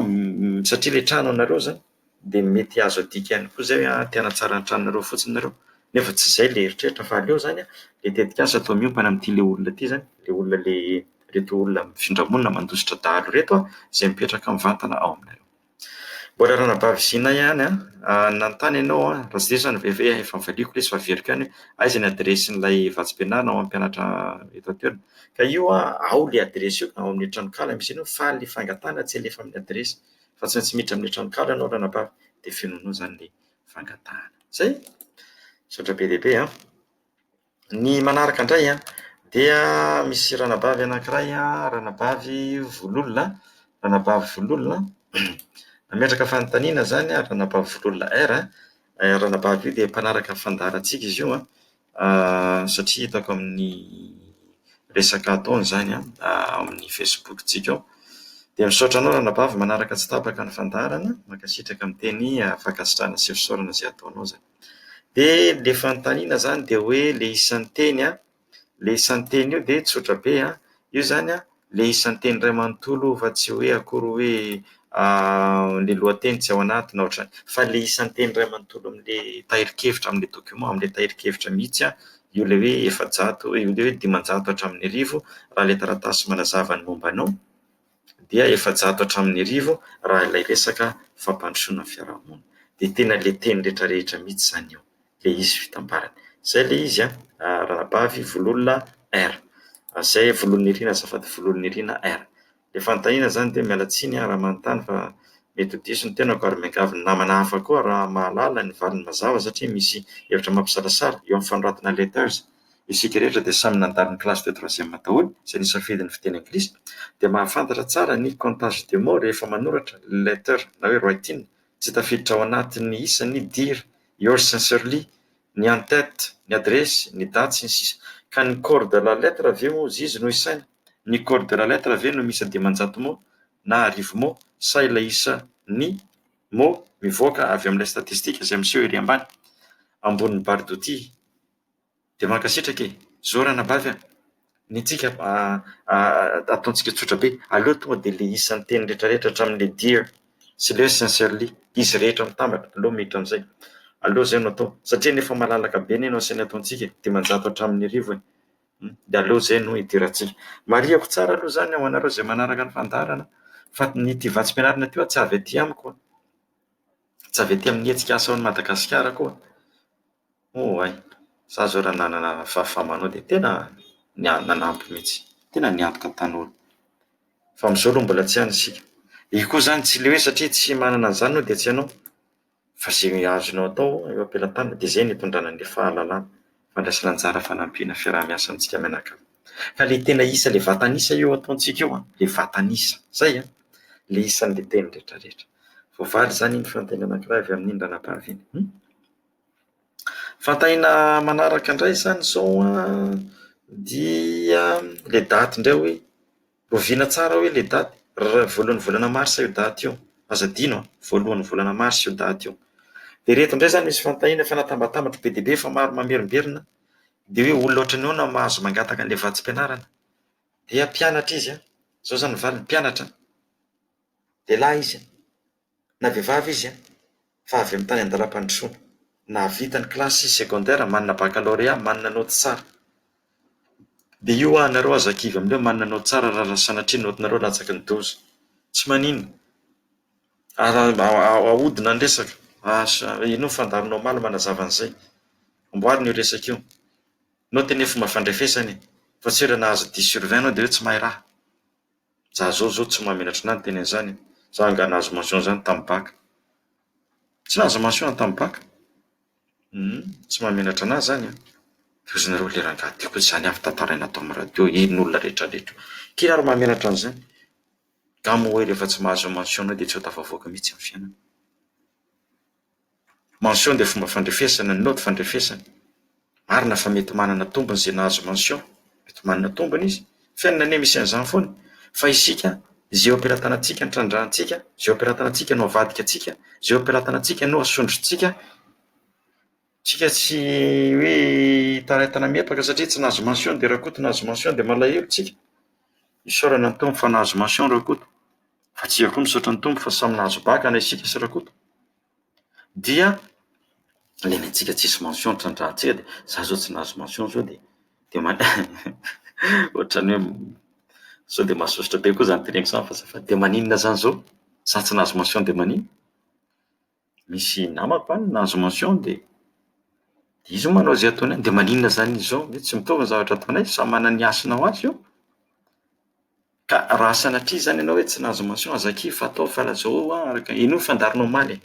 satria le trano anareo zany dia mety azo adika ihany koa zay hoe te hanatsara ny tranonareo fotsiny nareo, nefa tsy izay le eritreritra fa aleo zany le tetikasa atao miompana amin'ity le olona ity zany, le olona reto olona mifindra monina mandositra dahalo reto izay mipetraka mivantana ao aminareo. Mbola ranabavy zina ihany nanontany ianao raha tsy diso zany ve efa mivaliako le sy fa averiko ihany hoe aiza ny adresin'ilay vatsim-pianarana ao am-pianatra eto an-toerana, ka io ao le adresy io ao amin'ny tranokala misy anao, fa le fangatana tsy alefa amin'ny adresy, fa tsy maintsy miditra amin'ny tranokala ianao ranabavy dia fenoanao zany le fangatahana. Zay saotra be lehibe ny manaraka indray dia misy ranabavy anankiray ranabavy vololona nametraka fanontaniana zany ranabavy vololona R, ranabavy io dia mpanaraka fandaharantsika izy io satria hitako amin'ny resaka ataony zany amin'ny Facebook-tsika ao, dia misaotra anao ranabavy manaraka tsy tapaka ny fandaharana, mankasitraka amin'ny teny afaka sitrahana sy fisaorana izay ataonao zany. Dia le fanontaniana zany dia hoe le isan'ny teny le isan'ny teny io dia tsotra be io zany le isan'ny teny iray manontolo fa tsy hoe akory hoe le lohateny tsy ao anatiny na ohatrany, fa le isan'ny teny iray manontolo amin'le tahirikevitra amin'le document, amin'le tahirikevitra mihitsy io le hoe efajato, io le hoe dimanjato hatramin'ny arivo raha le taratasy manazava ny momba anao, dia efajato hatramin'ny arivo raha ilay resaka fampandrosoana fiarahamonina. Dia tena le teny rehetrarehetra mihitsy zany io, le izy fitambarany. Zay le izy ranabavy vololona R, zay vololona irina azafady, vololona irina R. Le fanontaniana zany dia miala tsiny raha manontany fa mety ho diso ny tenako ary miangavy ny namana hafa koa raha mahalala ny valiny mazava satria misy hevitra mampisalasara eo amin'ny fanoratana letters. Isika rehetra dia samy nandalo ny classe de troisième daholo izay nisafidy ny fiteny anglisy, dia mahafantatra tsara ny comptage de mots rehefa manoratra letter na hoe writing, tsy tafiditra ao anatin'ny isa ny dire, yours sincerely, ny en-tête, ny adresy, ny daty sy ny sisa, ka ny corps de la lettre avy eo izy no isaina, ny corps de la lettre avy eo no misy dimanjato mots na arivo mots, sa ilay isa ny mots mivoaka avy amin'ilay statistika izay miseho ery ambany ambonin'ny barre d'outil. Dia mankasitraka zao ranabavy ny tsika ataontsika tsotra be, aleo tonga dia le isan'ny teny rehetrarehetra hatramin'le dire sy le sincerely, izy rehetra mitambatra aleo miditra amin'izay, aleo zay no atao satria nefa malalaka be ny anao sainy ataontsika dimanjato hatramin'ny arivo dia aleo zay no idirantsika. Mariako tsara aloha zany ho anareo izay manaraka ny fandaharana, fa ny ity vatsim-pianarana ity tsy avy aty amiko, tsy avy aty amin'ny Hetsika Asa Madagasikara koa. Za zao raha nanana fahafahamanao dia tena nanampy mihitsy, tena niantoka tanora, fa amin'izao aloha mbola tsy hany isika. Io koa zany tsy le hoe satria tsy manana an'izany dia tsy ianao, fa zay azonao atao eo am-pelantanana dia zay ny hitondrana ny fahalalana, fandraisana anjara fanampiana fiaraha-miasa amintsika mianakavy. Ka le tena isa le vatanisa eo ataontsika eo le vatanisa zay le isan'le teny rehetrarehetra. Voavaly zany ny fanontaniana anankiray avy amin'ny indranam-pahaviany. Fantahina manaraka indray zany zao dia le daty indray hoe roviana tsara hoe le daty voalohan'ny volana marsa io daty io, aza adino voalohan'ny volana marsa io daty io. Dia reto indray zany misy fantahina fanatambatambatra be dia be fa maro mamerimberina dia hoe olona ohatran'ny ahoana mahazo mangataka an'ilay vatsim-pianarana dia mpianatra izy zao zany valy mpianatra dia lahy izy na vehivavy izy fa avy amin'ny tany andalam-pandrosoana na vitany kilasy secondaire manana baccalauréat manana noty tsara dia io anareo aza kivy amin'io manana noty tsara raha sanatria notinareo latsaky ny doza tsy manino ahodina ny resaka ino fandaronao maly manazava an'izay amboarina io resaka io nao tena fomba fandrefesany fa tsy hoe nahazo 10/20 anao dia hoe tsy mahay raha za zao tsy mahamenatra anazy teny an'izany za anga nahazo mention zany tamin'ny bac tsy nahazo mention tamin'ny bac tsy mahamenatra anazy zany fozonareo le rangahy koa zany avy tantaraina atao amin'ny radio in'olona rehetrarehetra kira ary mahamenatra an'izany ka moa hoe rehefa tsy mahazo mention dia tsy ho tafavoaka mihitsy amin'ny fiainana. Mention dia fomba fandrefesana ny note fandrefesana marina fa mety manana tombony izay nahazo mention mety manana tombony izy fiainana anie misy an'izany foana fa isika izay am-pelantanantsika ny trandrahantsika izay am-pelantanantsika no avadika antsika izay am-pelantanantsika no asondrotsika tsika tsy hoe taretana miepaka satria tsy nahazo mention dia rakoto nahazo mention dia malahelo tsika isaorana ny tombo fa nahazo mention rakoto fa tsy akoa misaotra ny tombo fa samy nahazo bac na isika sy rakoto dia lena antsika tsisy mention trandrahantsika dia za zao tsy nahazo mention zao dia ohatrany hoe sao dia mahasosotra be koa zany teneniko zany fa safady dia maninona zany zao za tsy nahazo mention dia manino misy namako any nahazo mention dia izy manao izay ataony any dia maninona zany izy zao mety tsy mitovy ny zavatra ataonay samy manana ny asina ho azy io ka raha sanatria zany ianao hoe tsy nahazo mention aza kivy fa atao falazao araka ino fandarinao maly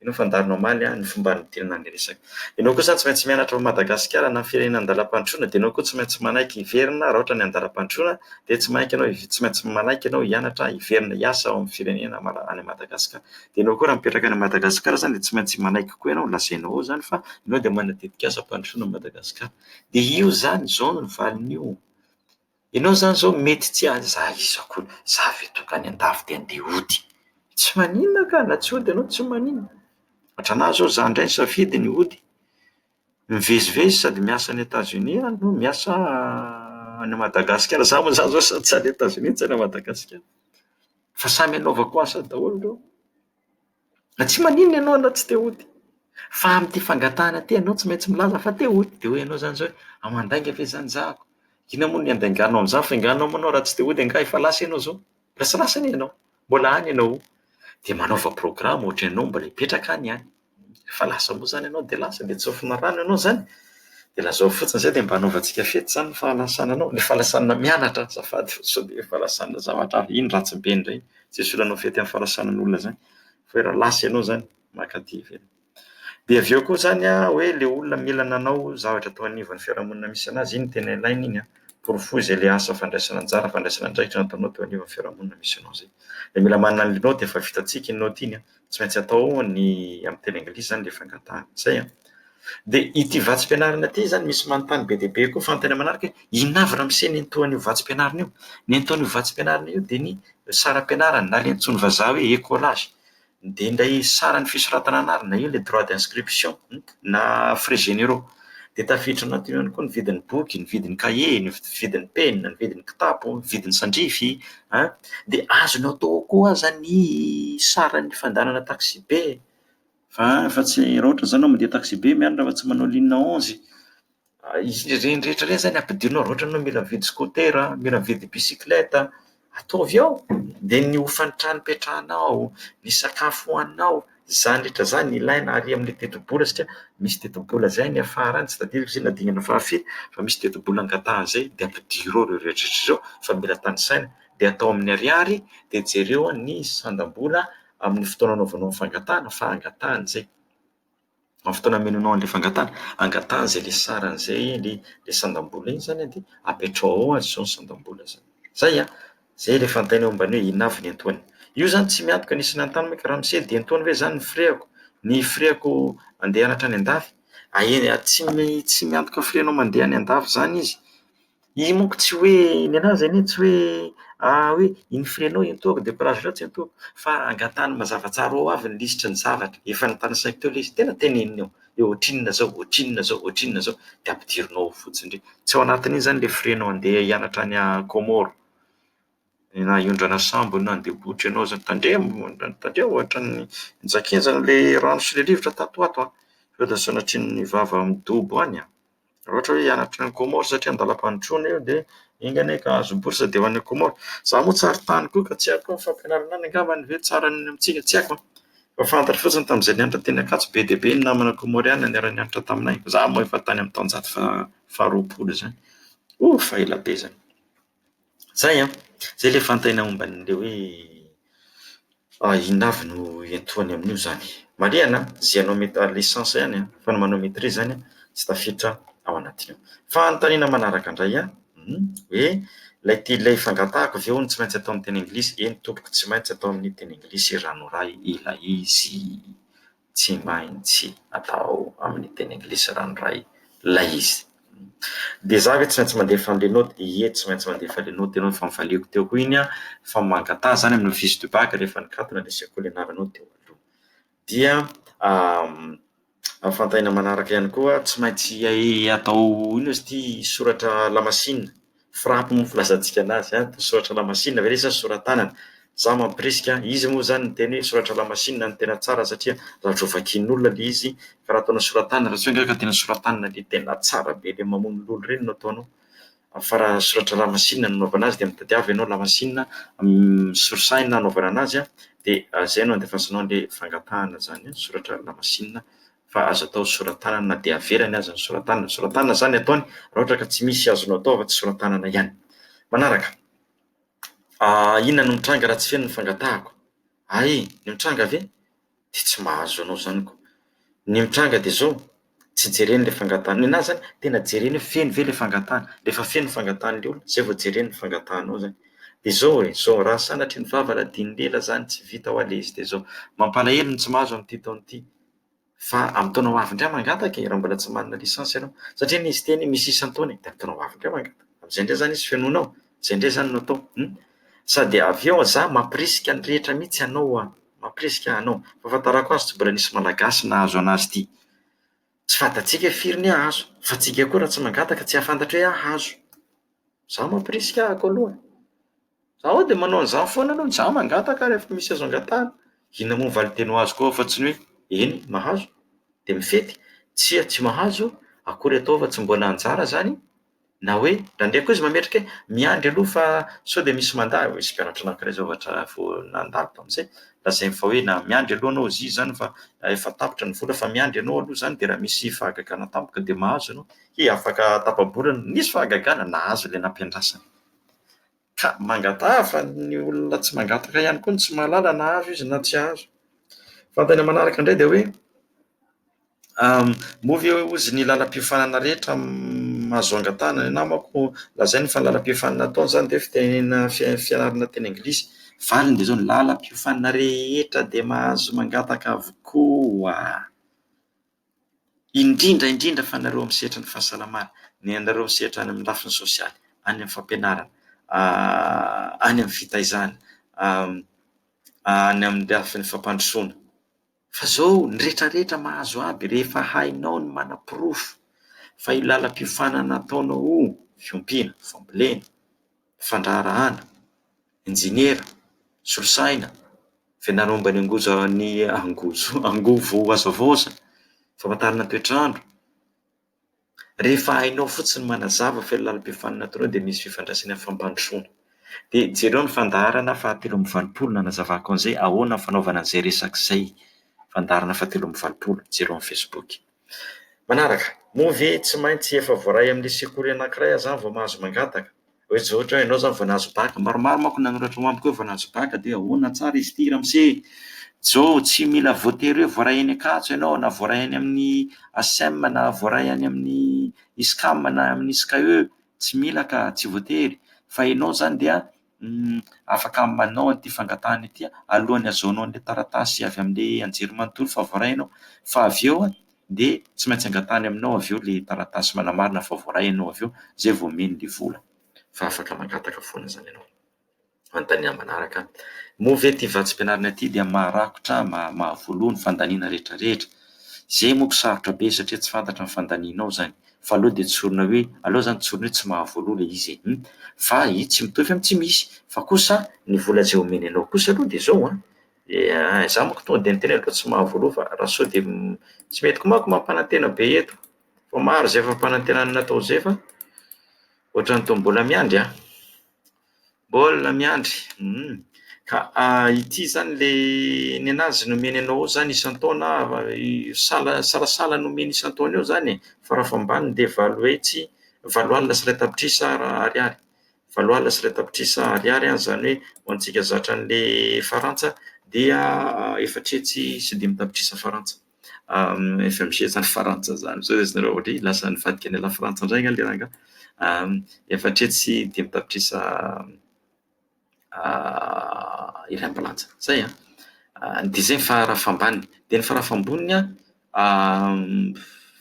ino fandarinao maly ny fomba nidirana ny resaka ianao koa zany tsy maintsy mianatra Madagasikara na firenena andalam-pandrosoana dia ianao koa tsy maintsy manaiky hiverina raha ohatra ny andalam-pandrosoana dia tsy maintsy manaiky ianao hianatra hiverina hiasa ao amin'ny firenena any Madagasikara dia ianao koa raha mipetraka any Madagasikara zany dia tsy maintsy manaiky koa ianao lazainao ao zany fa ianao dia manana tetikasa mpandrosoana Madagasikara dia io zany zao ny valin'io ianao zany zao mety tsy za izako za vetokany andafy dia andeha hody tsy maninona ka na tsy hody ianao tsy maninona hatranahy zao za indray nisafidy ny hody mivezivezy sady miasa any Etats-Unis no miasa any Madagasikara za moa zany zao sady tsy any Etats-Unis tsy any Madagasikara fa samy anaovako asa daholo reo tsy maninona ianao na tsy te hody fa amin'ity fangatahana ty ianao tsy maintsy milaza fa te hody dia hoe ianao zany zao amandainga ve zany zahako ina moa ny andainganao amin'izany fa inganao manao raha tsy te hody angaha efa lasa ianao zao lasirasany ianao mbola any ianao dia manaova programa ohatra ianao mbola hipetraka any any fa lasa moa zany ianao dia lasa dia tsofina rano ianao zany dia lazao fotsiny izay dia mba hanaovantsika fety zany ny fahalasananao ny fahalasana mianatra zafady sao dia fahalasana zavatra iny ratsy be indray tsy misy olana fety amin'ny fahalasanan'olona zany fa raha lasa ianao zany makaty ivelany dia avy eo koa zany hoe le olona mila nanao zavatra tao anivon'ny fiarahamonina misy anazy iny tena ilaina iny porofo izay le asa fandraisana anjara fandraisana andraikitra nataonao teo anivon'ny fiarahamonina misy anao zay dia mila manana ny noty efa vitantsika iny noty iny tsy maintsy atao ny amin'ny teny anglisy zany le fangatahana zay dia ity vatsim-pianarana ity zany misy manontany be dia be koa fanontany manaraka inavy ramose ny antoan'io vatsim-pianarana io ny antoan'io vatsim-pianarana io dia ny saram-pianarana na le antsony vazaha hoe écolage dia indray sara ny fisoratana anarana io le droit d'inscription na frais généraux dia tafiditra anatiny ihany koa ny vidin'ny boky ny vidin'ny cahier ny vidin'ny penina ny vidin'ny kitapo ny vidin'ny sandrify dia azonao atao koa aza ny saran'ny fandanana taxi be fa tsy raha ohatra zany mandeha taxi be mianatra fa tsy manao ligne 11 izy reny rehetra reny zany ampidirinao raha ohatra anao mila mividy scooter mila mividy bicyclette ataovy ao dia ny hofan'ny petrahanao ny sakafo hohaninao zany rehetra zany ilaina ary amin'ny teti-bola satria misy teti-bola zay ny afara any tsy tadidiko zay nadingana fahafito fa misy teti-bola angatahana zay dia ampidiro ao rehetra zao fa mila tany saina dia atao amin'ny ariary dia jereo ny sandam-bola amin'ny fotoana anaovanao ny fangatahana fa angatahana zay amin'ny fotoana menonao an'ilay fangatana, angatana izay le saran'izay le sandam-bola iny zany dia apetrao ao azy zao ny sandam-bola zany. Zay zay le fanontaniana mombany hoe inona avy ny antoany. Io zany tsy miantoka nisy nantany hoe raha misy dia antoany hoe zany ny freako andeha hianatra any an-dafy. Tsy miantoka frenao mandeha any an-dafy zany izy. Io monko tsy hoe ny anazy anie tsy hoe iny frenao entoko dia plage loatsy entoko fa angatahany mazava tsara ao avy ny lisitra ny zavatra efa nitany saiko teo le izy tena teneniny eo ohatrinona zao ohatrinona zao ohatrinona zao dia ampidirinao fotsiny. Tsy ao anatin'iny zany le frenao andeha hianatra any Komoro na hiondrana sambo na andeha botry ianao zany tandremo ohatra ny njakenjana le rano sy le rivotra tatoato sao dia sanatria ny vava midobo any ohatra hoe hianatra ny Komoro satria andalam-pandrosoana eo dia iny anie ka azo borsa dia ho any Komoro. Za moa tsy ary-tany koa ka tsy haiko ny fampianarana any angambany ve tsara ny amintsika tsy haiko fa fantatra fotsiny tamin'izay nianatra teny Ankatso be dia be ny namana komoriana niara-nianatra taminay. Za moa efa tany amin'ny taonjato faha-roapolo zany fa ela be zany. Zay le fanontaniana momba an'ilay hoe inona avy no iantoany amin'io zany. Marihana zay ianao lisansa ihany fa ny manao maîtrise zany tsy tafiditra ao anatin'io. Fanontaniana manaraka indray hoe ilay fangatahako ve hono tsy maintsy atao amin'ny teny anglisy. Eny tompoko tsy maintsy atao amin'ny teny anglisy ranoray ilay izy tsy maintsy atao amin'ny teny anglisy ranoray ilay izy. Dia za hoe tsy maintsy mandefa an'ilay naoty, tsy maintsy mandefa an'ilay naoty ianao fa nifaliako teo koa iny fa mangatah zany amin'ny fiche de bac rehefa nikatona ilay sekoly ianaranao teo aloha. Dia fanontaniana manaraka ihany koa tsy maintsy atao ino izy ity soratra lamasinina frappy moa filazantsika anazy soratra lamasinina ve sa soratanana. Za mampirisika izy moa zany ny teny hoe soratra lamasinina ny tena tsara satria zavatra hovakian'olona le izy ka raha ataonao soratanana raha tsy hoe nga ka tena soratanana le tena tsara be le mamono lolo reny no ataonao fa raha soratra lamasinina no anaovana azy dia mitadiava ianao lamasinina sorosaina anaovana anazy dia zay no andefasanao le fangatahana zany soratra lamasinina fa azo atao soratanana na dia averany azy ny soratanana zany ataony raha ohatra ka tsy misy azonao atao fa tsy soratanana ihany. Manaraka inona no mitranga raha tsy feno ny fangatahako? Ny mitranga ve? Dia tsy mahazo anao zany koa. Ny mitranga dia zao tsy jereny le fangatahana. Ny anazy zany tena jereny hoe feno ve le fangatahana. Rehefa feno fangatahan'ilay olona zay vao jereny ny fangatahanao zany. Dia zao raha sanatria ny vava ladiny lela zany tsy vita ho ale izy dia zao mampalahelo ny tsy mahazo amin'ity taon'ity. Fa amin'ny taona ho avy indray mangataka raha mbola tsy manana lisansy ianao satria ny izy teny misy isan-taona dia amin'ny taona ho avy indray mangataka. Amin'izay indray zany izy fenonao, izay indray zany no atao. Sady avy eo za mampirisika ny rehetra mihitsy ianao mampirisika anao. Fahafantarako azy tsy mbola nisy malagasy nahazo anazy ity. Tsy fantatsika firy ny ahazo fa tsika koa raha tsy mangataka tsy hafantatra hoe ahazo. Za mampirisika ahako aloha. Zaho dia manao an'izany foana aloha za mangataka rehefa misy azo angatahana. Inona moa valiteny azo koa fa tsy ny hoe eny mahazo dia mifety tsy mahazo akory atao fa tsy mbola anjara zany na hoe raha ndraiky koa izy mametraka hoe miandry aloha fa sao dia misy mandahy misy mpianatra anankiray zao ohatra vao nandalo tamin'izay lazainy fa hoe na miandry aloha anao izy zany fa efa tapitra ny vola fa miandry ianao aloha zany dia raha misy fahagagana tampoka dia mahazo ianao afaka tapa-bolana nisy fahagagana nahazo ilay nampiandrasana ka mangatah fa ny olona tsy mangataka ihany koa ny tsy mahalala na azo izy na tsy ahazo. Fanontaniana manaraka indray dia hoe movy ozy ny lalam-piofanana rehetra mahazo angatahana ny namako lazainy fa ny lalam-piofanana ataony zany dia fitenena fianarana teny anglisy valiny dia zao ny lalam-piofanana rehetra dia mahazo mangataka avokoa indrindra fa nareo amin'ny sehatra ny fahasalamana ny anareo misehatra any amin'ny lafiny sosialy any amin'ny fampianarana any amin'ny fitaizana any amin'ny lafiny fampandrosoana fa zao ny rehetrarehetra mahazo aby rehefa hainao ny manam-pirofo fa io lalam-piofanana ataonao fiompiana, fambolena, fandraharahana, injiniera, solosaina, fianarana momba ny angovo hazavaoza, famantarana toetrandro. Rehefa hainao fotsiny manazava fa io lalam-piofanana ataonao dia misy fifandraisana amin'ny fampandrosoana. Dia jereo ny fandaharana fahatelo amby valopolo nanazavako an'izay ahoana ny fanaovana an'izay resaka izay. Fandaharana fahatelo amby valopolo jereo amin'ny Facebook. Manaraka movy tsy maintsy efa voaray amin'ny sekoly anankiray zany vao mahazo mangataka. Hoe zao ohatra hoe ianao zany vao nahazo baka maromaro manko nanoratra ho amiko hoe vao nahazo baka dia ahoana tsara izy ity ramose zao tsy mila voatery hoe voaray any Ankatso ianao na voaray any amin'ny ASM na voaray any amin'ny ISCAM na amin'ny SKE, tsy mila ka, tsy voatery fa ianao zany dia afaka manao an'ity fangatahana ity alohan'ny azahoanao an'ilay taratasy avy amin'ilay anjery manontolo fa voarainao, fa avy eo dia tsy maintsy angatahany aminao avy eo ilay taratasy manamarina fa voaray ianao avy eo, zay vao mino ilay vola, fa afaka mangataka foana zany ianao. Manontaniana manaraka, moa ve ity vatsim-pianarana ity dia maharakotra, mahavoloa ny fandaniana rehetrarehetra? Zay moa sarotra be satria tsy fantatra ny fandanianao zany, fa aleo dia tsorina hoe, aleo zany tsorina hoe tsy mahavoaloha ilay izy, fa io tsy mitovy amin'ny tsy misy, fa kosa ny vola izay omeny anao kosa aloha dia zao za moa tonga dia niteny aleo tsy mahavoaloha, fa raha sao dia tsy mety komako mampanantena be eto, fa maro izay fampanantenana natao zay fa ohatran'ny toa mbola miandry mbola miandry. Ka ity zany le ny anazy nomeny anao zany isan-taona, salasala nomeny isan-taona eo zany, fa raha fambany dia valo alina sy iray tapitrisa ariary, 7 alina sy iray tapitrisa ariary zany hoe ho antsika zatra an'le farantsa dia 4 sy 5 tapitrisa farantsa, FMG zany farantsa zany, so izy ohatra lasa nivadika any la Frantsa indray le ranga, 4 sy 5 tapitrisa iray-ambilanja zay dia zay fa raha fambany, dia ny farafamboniny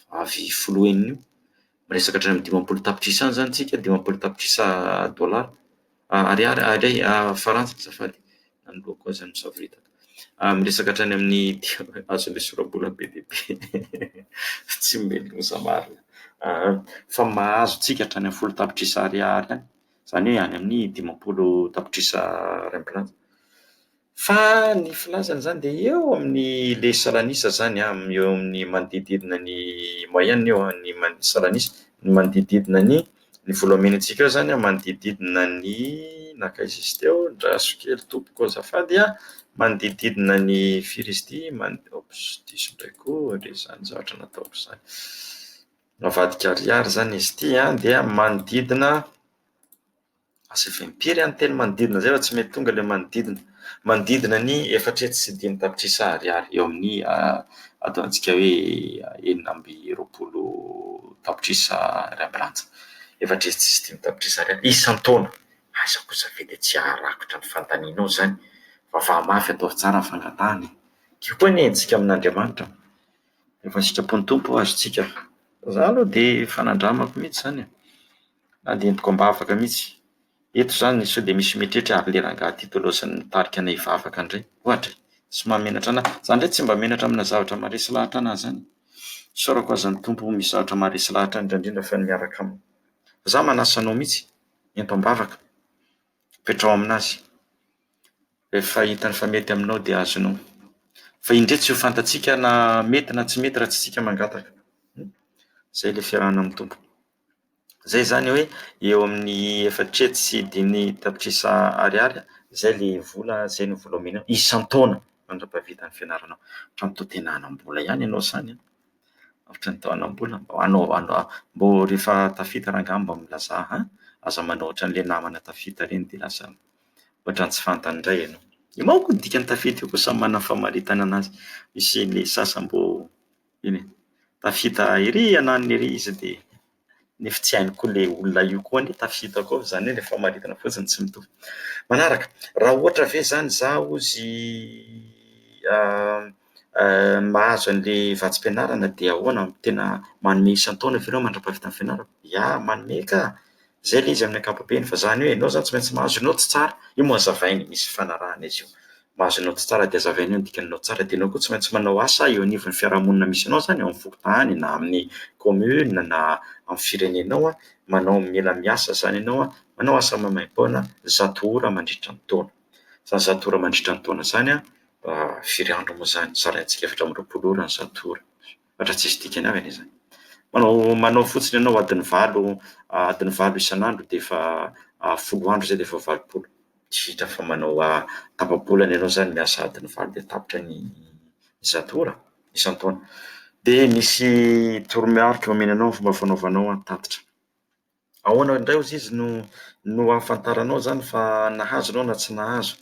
avy foloeniny io miresaka hatrany amin'ny 50 tapitrisa any zany tsika, 50 tapitrisa dolara ariary farantsa, zafady nanoloako azy amin'ny savoritaka, miresaka hatrany amin'ny azon'ilay sora-bola be dia be tsy melosa marina, fa mahazo tsika hatrany amin'ny 10 tapitrisa ariary any, zany hoe any amin'ny 50 tapitrisa iray-ambilanja. Fa ny filazany zany dia eo amin'ny le salanisa zany eo amin'ny manodididina ny moyenne eo ny salanisa, ny manodididina ny vola omeny antsika eo zany manodididina ny nakaiza izy teo, draso kely tompoko azafady manodididina ny firy izy ity, diso indray koa le zany zavatra nataoko zany, navadika ariary zany izy ity dia manodidina asa efa impiry ny teny manodidina zay fa tsy mety tonga le manodidina ny 4 sy 5 tapitrisa ariary, eo amin'ny ataontsika hoe 920 tapitrisa iray-ambilanja, 4 sy 5 tapitrisa ariary isan-taona. Asa kosa ve dia tsy haharakotra ny fandanianao zany, vaovao mafy atao tsara ny fangatahana, io koa ny hetsika amin'Andriamanitra, efa sitrapon'ny tompo azontsika, za aloha dia fanandramako mihitsy zany na dia entiko ambavaka mihitsy. Eto zany sao dia misy mieritreritra ary le rangahy ty tolosan'ny nitarika anay hivavaka indray, ohatra tsy mahamenatra anahy, za indray tsy mba menatra amina zavatra maharesy lahatra anahy zany, saorako azan'ny tompo misy zavatra maharesy lahatra indrindra fa ny miaraka aminy, za manasa anao mihitsy ento ambavaka, petrao aminazy, rehefa hitany fa mety aminao dia azonao, fa indray tsy ho fantatsika na mety na tsy mety raha tsy tsika mangataka, zay le fiarahana amin'ny tompo. Zay zany hoe eo amin'ny 4 sy 5 tapitrisa ariary, zay le vola, zay ny vola omeny isan-taona mandra-pahavita ny fianaranao, ohatran'ny toa tena hanam-bola ihany ianao zany, ohatran'ny toa hanam-bola, mbô rehefa tafita rangahy mba milaza aza manao ohatran'le namana tafita reny dia lasa ohatran'ny tsy fantany indray ianao. Io manko ny dikany tafita io koa samy manana ny famaritana anazy, misy le sasany mbô tafita ery ananiny ery izy dia nefa tsy hainy koa le olona io koa ny tafita koa, zany hoe le famaritana fotsiny tsy mitovy. Manaraka, raha ohatra ve zany zaho mahazo an'le vatsim-pianarana dia ahoana, tena manome isan-taona ve ianao mandra-pahavita ny fianarako? Ia, manome ka, zay le izy amin'ny ankapobeny, fa zany hoe ianao zany tsy maintsy mahazo note tsara, io moa hazavainy, misy fanarahana izy io, mahazo note tsara dia hazavaina eo ny dikan'ny note tsara, dia ianao koa tsy maintsy manao asa eo anivon'ny fiarahamonina misy anao zany, ao amin'ny fokontany na amin'ny commune na amin'ny firenenao, manao miala-miasa zany ianao, manao asa maimaimpoana zato ora mandritra ny taona, zany zato ora mandritra ny taona zany firy andro moa zany, zaraintsika 420 ora ny zato ora, ohatra tsisy dikany avy anie zany, manao fotsiny ianao adiny valo isan'andro dia efa 10 andro zay dia efa 80, tsy vita fa manao tapa-bolana ianao zany miasa adiny valo dia tapitra ny zato ora isan-taona, dia misy toromarotra omeny anao ny fomba fanaovanao tatitra, ahoana indray ozy izy no ahafantaranao zany fa nahazo anao na tsy nahazo,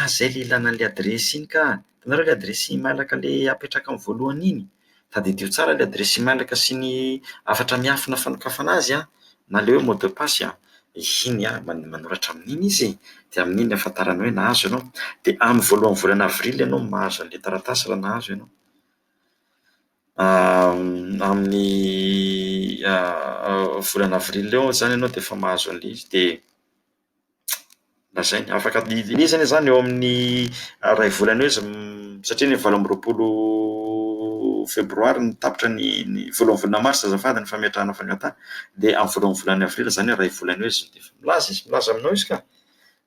zay le ilana an'le adresy iny ka, Tanareo le adresy mailaka le apetraka amin'ny voalohany iny, tadidio tsara le adresy mailaka sy ny afatra miafina fanokafana azy na le hoe mot de passe iny manoratra amin'iny izy de amin'iny ahafantarana hoe nahazo ianao. De amin'ny voalohan'ny volana avrily ianao mahazo an'le taratasy raha nahazo ianao. Amin'ny volana avrily eo zany ianao de efa mahazo an'le izy de lazainy afaka ilizany zany eo amin'ny ray volana eo izy satria ny 8 febroary ny tapitra ny voalohan'ny volana mars azafady ny fametrahana fangatahana de amin'ny voalohan'ny volana avrily zany ray volana eo izy milaza aminao izy ka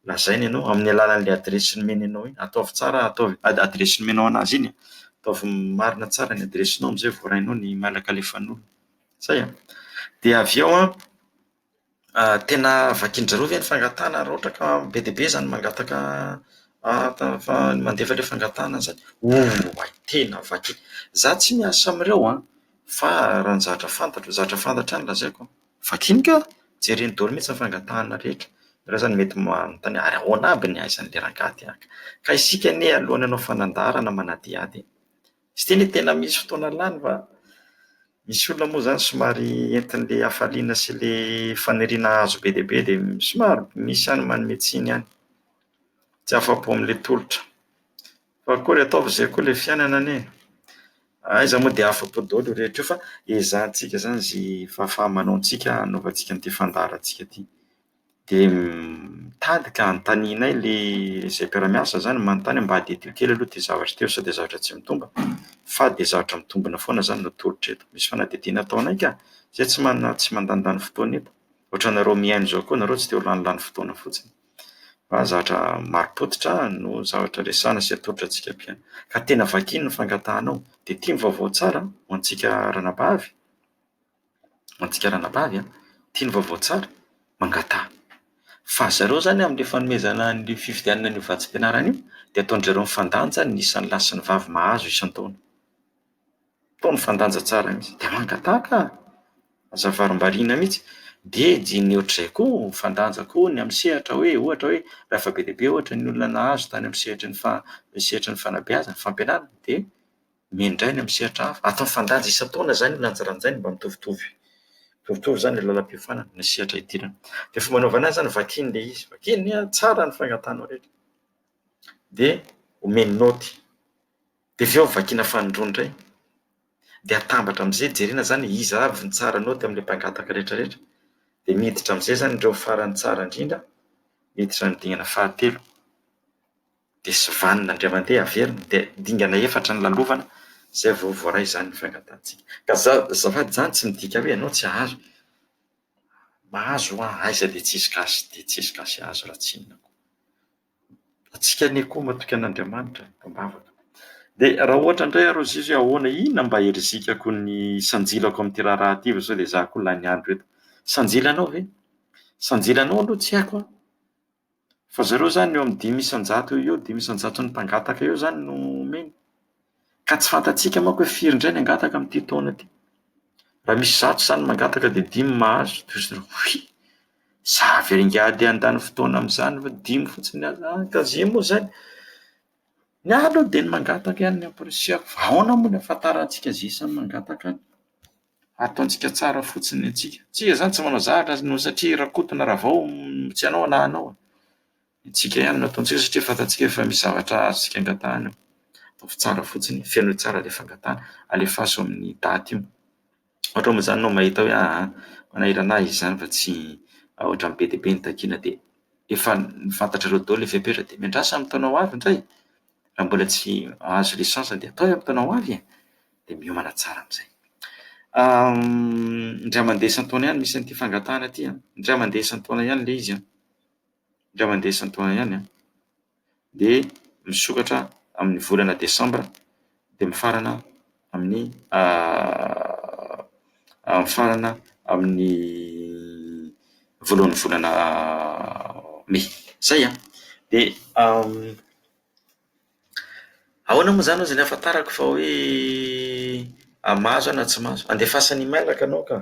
lazainy ianao amin'ny alalan'le adresy nomeny anao iny ataovy tsara ataovy adresy nomenao anazy iny ataovy marina tsara ny adresinao amizay voarainao ny mailaka alefan'olona zay de avy eo tena vakin-jareo ve ny fangatahana raha ohatra ka be dia be zany mangataka mandefa le fangatahana zany tena vaky. Za tsy miasa amireo fa raha ny zavatra fantatra any lazaiko vakiny ka jereny daholo mihitsy ny fangatahana rehetra raha zany mety manontany ary ahoana aby ny aizan'le rangahy ty ka isika anie alohan'ny hanao fanandarana manadihady sy tena misy fotoana lany fa misy olona moa zany somary entin'le hafaliana sy le faniriana hazo be dia be de somary misy any manome tsiny any tsy afa-po amin'le tolotra fa koa le ataovy zay koa le fiainana anie aiza moa de afa-po daholo rehetra io fa ezahantsika zany zay fahamanao antsika hanaovantsika an'ity fandaharantsika ty de mitady ka antaninay le zay mpiara-miasa zany manontany mba adedio kely aloha ty zavatra teo sao de zavatra tsy mitomba fa de zavatra mitombina foana zany no tolotra eto misy fanadidina ataonay ka zay tsy mandandany fotoana eto ohatranareo mihaino zao koa nareo tsy te ho lanilany fotoana fotsiny fa zavatra marim-potitra no zavatra resahana sy atolotra antsika mpiaino ka tena vakiny ny fangatahanao de tia mivaovao tsara ho antsika ranabavy tia ny vaovao tsara mangataha fa zareo zany amin'le fanomezana ny fifidianana ny vatsim-pianarana io de ataon'zareo mifandanja ny isan'ny lahy sy ny vavy mahazo isan-taona tao mifandanja tsara mihitsy de mangataha ka azavarim-bariana mihitsy de ny ohatr'izay koa mifandanja koa ny amin'ny sehatra hoe ohatra hoe rehefa be dia be ohatra ny olona nahazo tany amin'ny sehatra ny fanabeazana fampianarana de mindray ny amin'ny sehatra hafa atao mifandanja isan-taona zany io lanjaran'izay mba mitovitovy zany lalam-piofanana ny sehatra idirana de fomba anaovana azy zany vakiny le izy vakiny tsara ny fangatahanao rehetra de omeny naoty de avy eo vakina fanindroandray de atambatra amizay jerena zany iza avy ny tsara naoty amin'le mpangataka rehetrarehetra de miditra amizay zany ireo farany tsara indrindra miditra ny dingana fahatelo de sy vanina indray mandeha averina de dingana efatra ny lalovana zay vao voaray zany ny fangatahantsika ka azafady zany tsy midika hoe ianao tsy ahazo mahazo aiza de tsisy gasy azo raha tsy inona koa atsika anie koa matoky an'Andriamanitra mbavaka de raha ohatra indray arô zizy hoe ahoana inona mba herizikako ny sanjilako amin'ity raharaha ty sao de za koa lany andro eto sanjilanao ve sanjilanao aloha tsy haiko fa zareo zany eo amin'ny 500 ny mpangataka eo zany no meny ka tsy fantatsika manko hoe firy indray ny angataka amin'ity taona ty raha misy 100 zany mangataka de 5 mahazo za veringady andany fotoana am'izany fa 5 fotsiny ka ze moa zany ny aloha de ny mangataka ihany ny amporisiako fa ahoana moa ny ahafantarantsika ze samy mangataka any ataontsika tsara fotsiny antsika tsika zany tsy manao zahatra no satria rakotona raha vao tsy anao na anao tsika ihany no ataontsika satria fantatsika efa misy zavatra azontsika angatahana ataovy tsara fotsiny feno tsara le fangatahana alefaso amin'ny daty io ohatra moa zany anao mahita hoe manahirana izy zany fa tsy ohatra be dia be ny takiana de efa nifantatrareo daholo le fepetra de miandrasa amin'ny taonao avy indray raha mbola tsy azo lisansa de atao amin'ny taonao avy de miomana tsara am'izay indray mandeha isan-taona ihany misy an'ity fangatahana ty indray mandeha isan-taona ihany le izy indray mandeha isan-taona ihany de misokatra amin'ny volana desambra de mifarana amin'ny voalohan'ny volana mai zay de ahoana moa zany zany ahafantarako fa hoe mahazo na tsy mahazo andefasany mailaka anao ka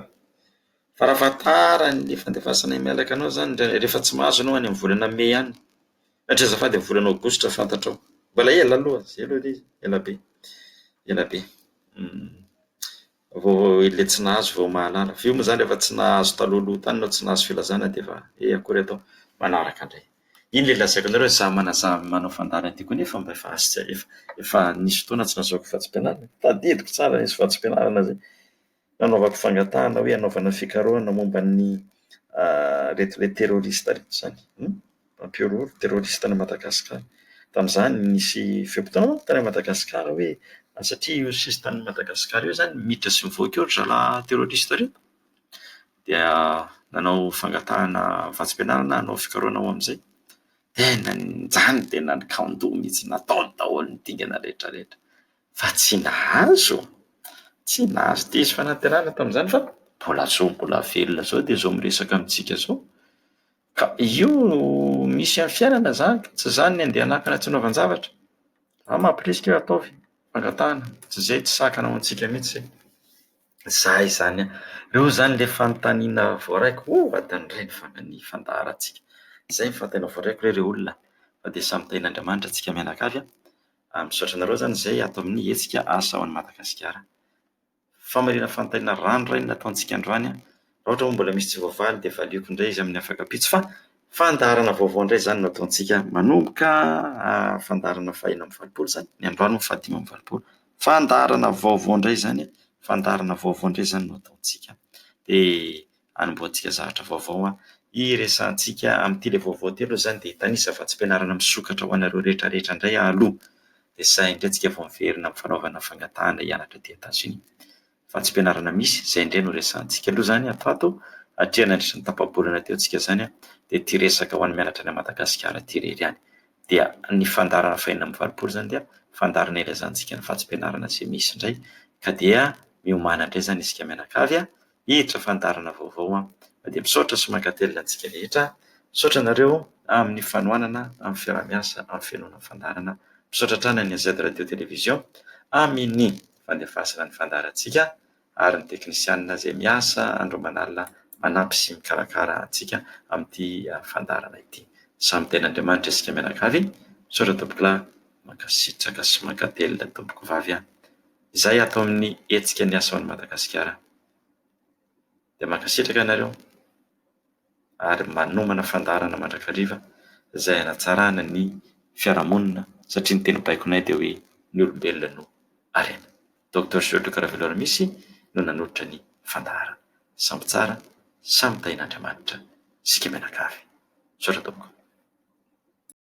fa raha ahafantarany le fandefasana mailaka anao zany rehefa tsy mahazo anao any amin'ny volana mai any satria azafady amin'ny volana aogositra fantatrao Mbola ela aloha, zay aloha ilay ela be, ela be. Vao ilay tsy nahazo vao mahalala. Fio moa zany rehefa tsy nahazo talohaloha tany no tsy nahazo filazana dia efa akory atao manaraka indray. Iny ilay lazaiko anareo za manao fandarana ty koa nefa mba efa nisy fotoana tsy nahazoako fatsim-pianarana. Tadidiko tsara nisy fatsim-pianarana zay. Nanaovako fangatahana hoe hanaovana fikarohana momba ny reto ilay terroriste reto zany. Mampiorohoro terroriste any Madagasikara. Tamin'izany nisy feom-potona tany Madagasikara hoe satria io sisy tany Madagasikara io zany miditra sy mivoaka eo zalahy terroriste reto dia nanao fangatahana vatsim-pianarana nanao fikarohana ao amin'izay. Tena zany tena nikandoha mihitsy natao daholo ny dingana rehetra rehetra fa tsy nahazo ty izy fanantenana tamin'izany fa mbola velona zao dia zao miresaka amintsika zao. Ka io misy amin'ny fiainana zany tsy zany ny andeha hanakana tsy hanaovan-javatra. Mampirisika eo ataovy fangatahana tsy zay tsy sakana ao antsika mihitsy zay zany. Reo zany le fanontaniana voaraiko adany iray ny fandaharantsika. Zay ny fantaniana voaraiko reo olona fa dia samy tain'Andriamanitra antsika mianakavy. Misaotra anareo zany zay ato amin'ny Hetsika Asa ao an'i Madagasikara. Famarina fanontaniana ranoray no nataontsika androany. Raha ohatra mbola misy tsy voavaly dia valiako indray izy amin'ny afaka pitsy fa fandaharana vaovao indray zany no ataontsika manomboka fandaharana 420 zany ny androany 520. Fandaharana vaovao indray zany, fandaharana vaovao indray zany no ataontsika dia anomboantsika zavatra vaovao iresantsika amin'ity le vaovao telo zany dia tanisa vatsim-pianarana misokatra ho anareo rehetra rehetra indray aloha dia zay indray antsika vao miverina amin'ny fanaovana fangatahana hianatra ty Etazonia. Vatsim-pianarana misy zay indray no resantsika aloha zany ato hatria nandritra ny tapabolana teo antsika zany dia ty resaka ho an'ny mianatra any Madagasikara ty irery ihany dia ny fandarana 420 zany dia fandarana ilazantsika ny vatsim-pianarana izay misy indray ka dia miomana indray zany isika mianakavy hiditra fandarana vaovao dia misaotra sy mankatelina antsika rehetra. Misaotra nareo amin'ny fanohanana amin'ny fiaraha-miasa amin'ny fiainona fandarana. Misaotra trana ny Z radio televizion amin'ny fandefasana ny fandarantsika ary ny teknisianina izay miasa andro manalina manampy sy mikarakara antsika amin'ity fandarana ity. Samy tain'Andriamanitra isika mianakavy. Misaotra tompokolahy, mankasitraka sy mankatelina tompoko vavy izay atao amin'ny hetsika ny asa ao an'i Madagasikara dia mankasitraka ianareo ary manomana fandarana mandrakariva izay hanatsarana ny fiarahamonina satria ny teny baikonay dia hoe ny olombelona no harena. Dr Luc Raveloharimisy no nanolotra ny fandaharana. Samy tsara, samy tain'Andriamanitra isika mianakavy. Misaotra tompoko.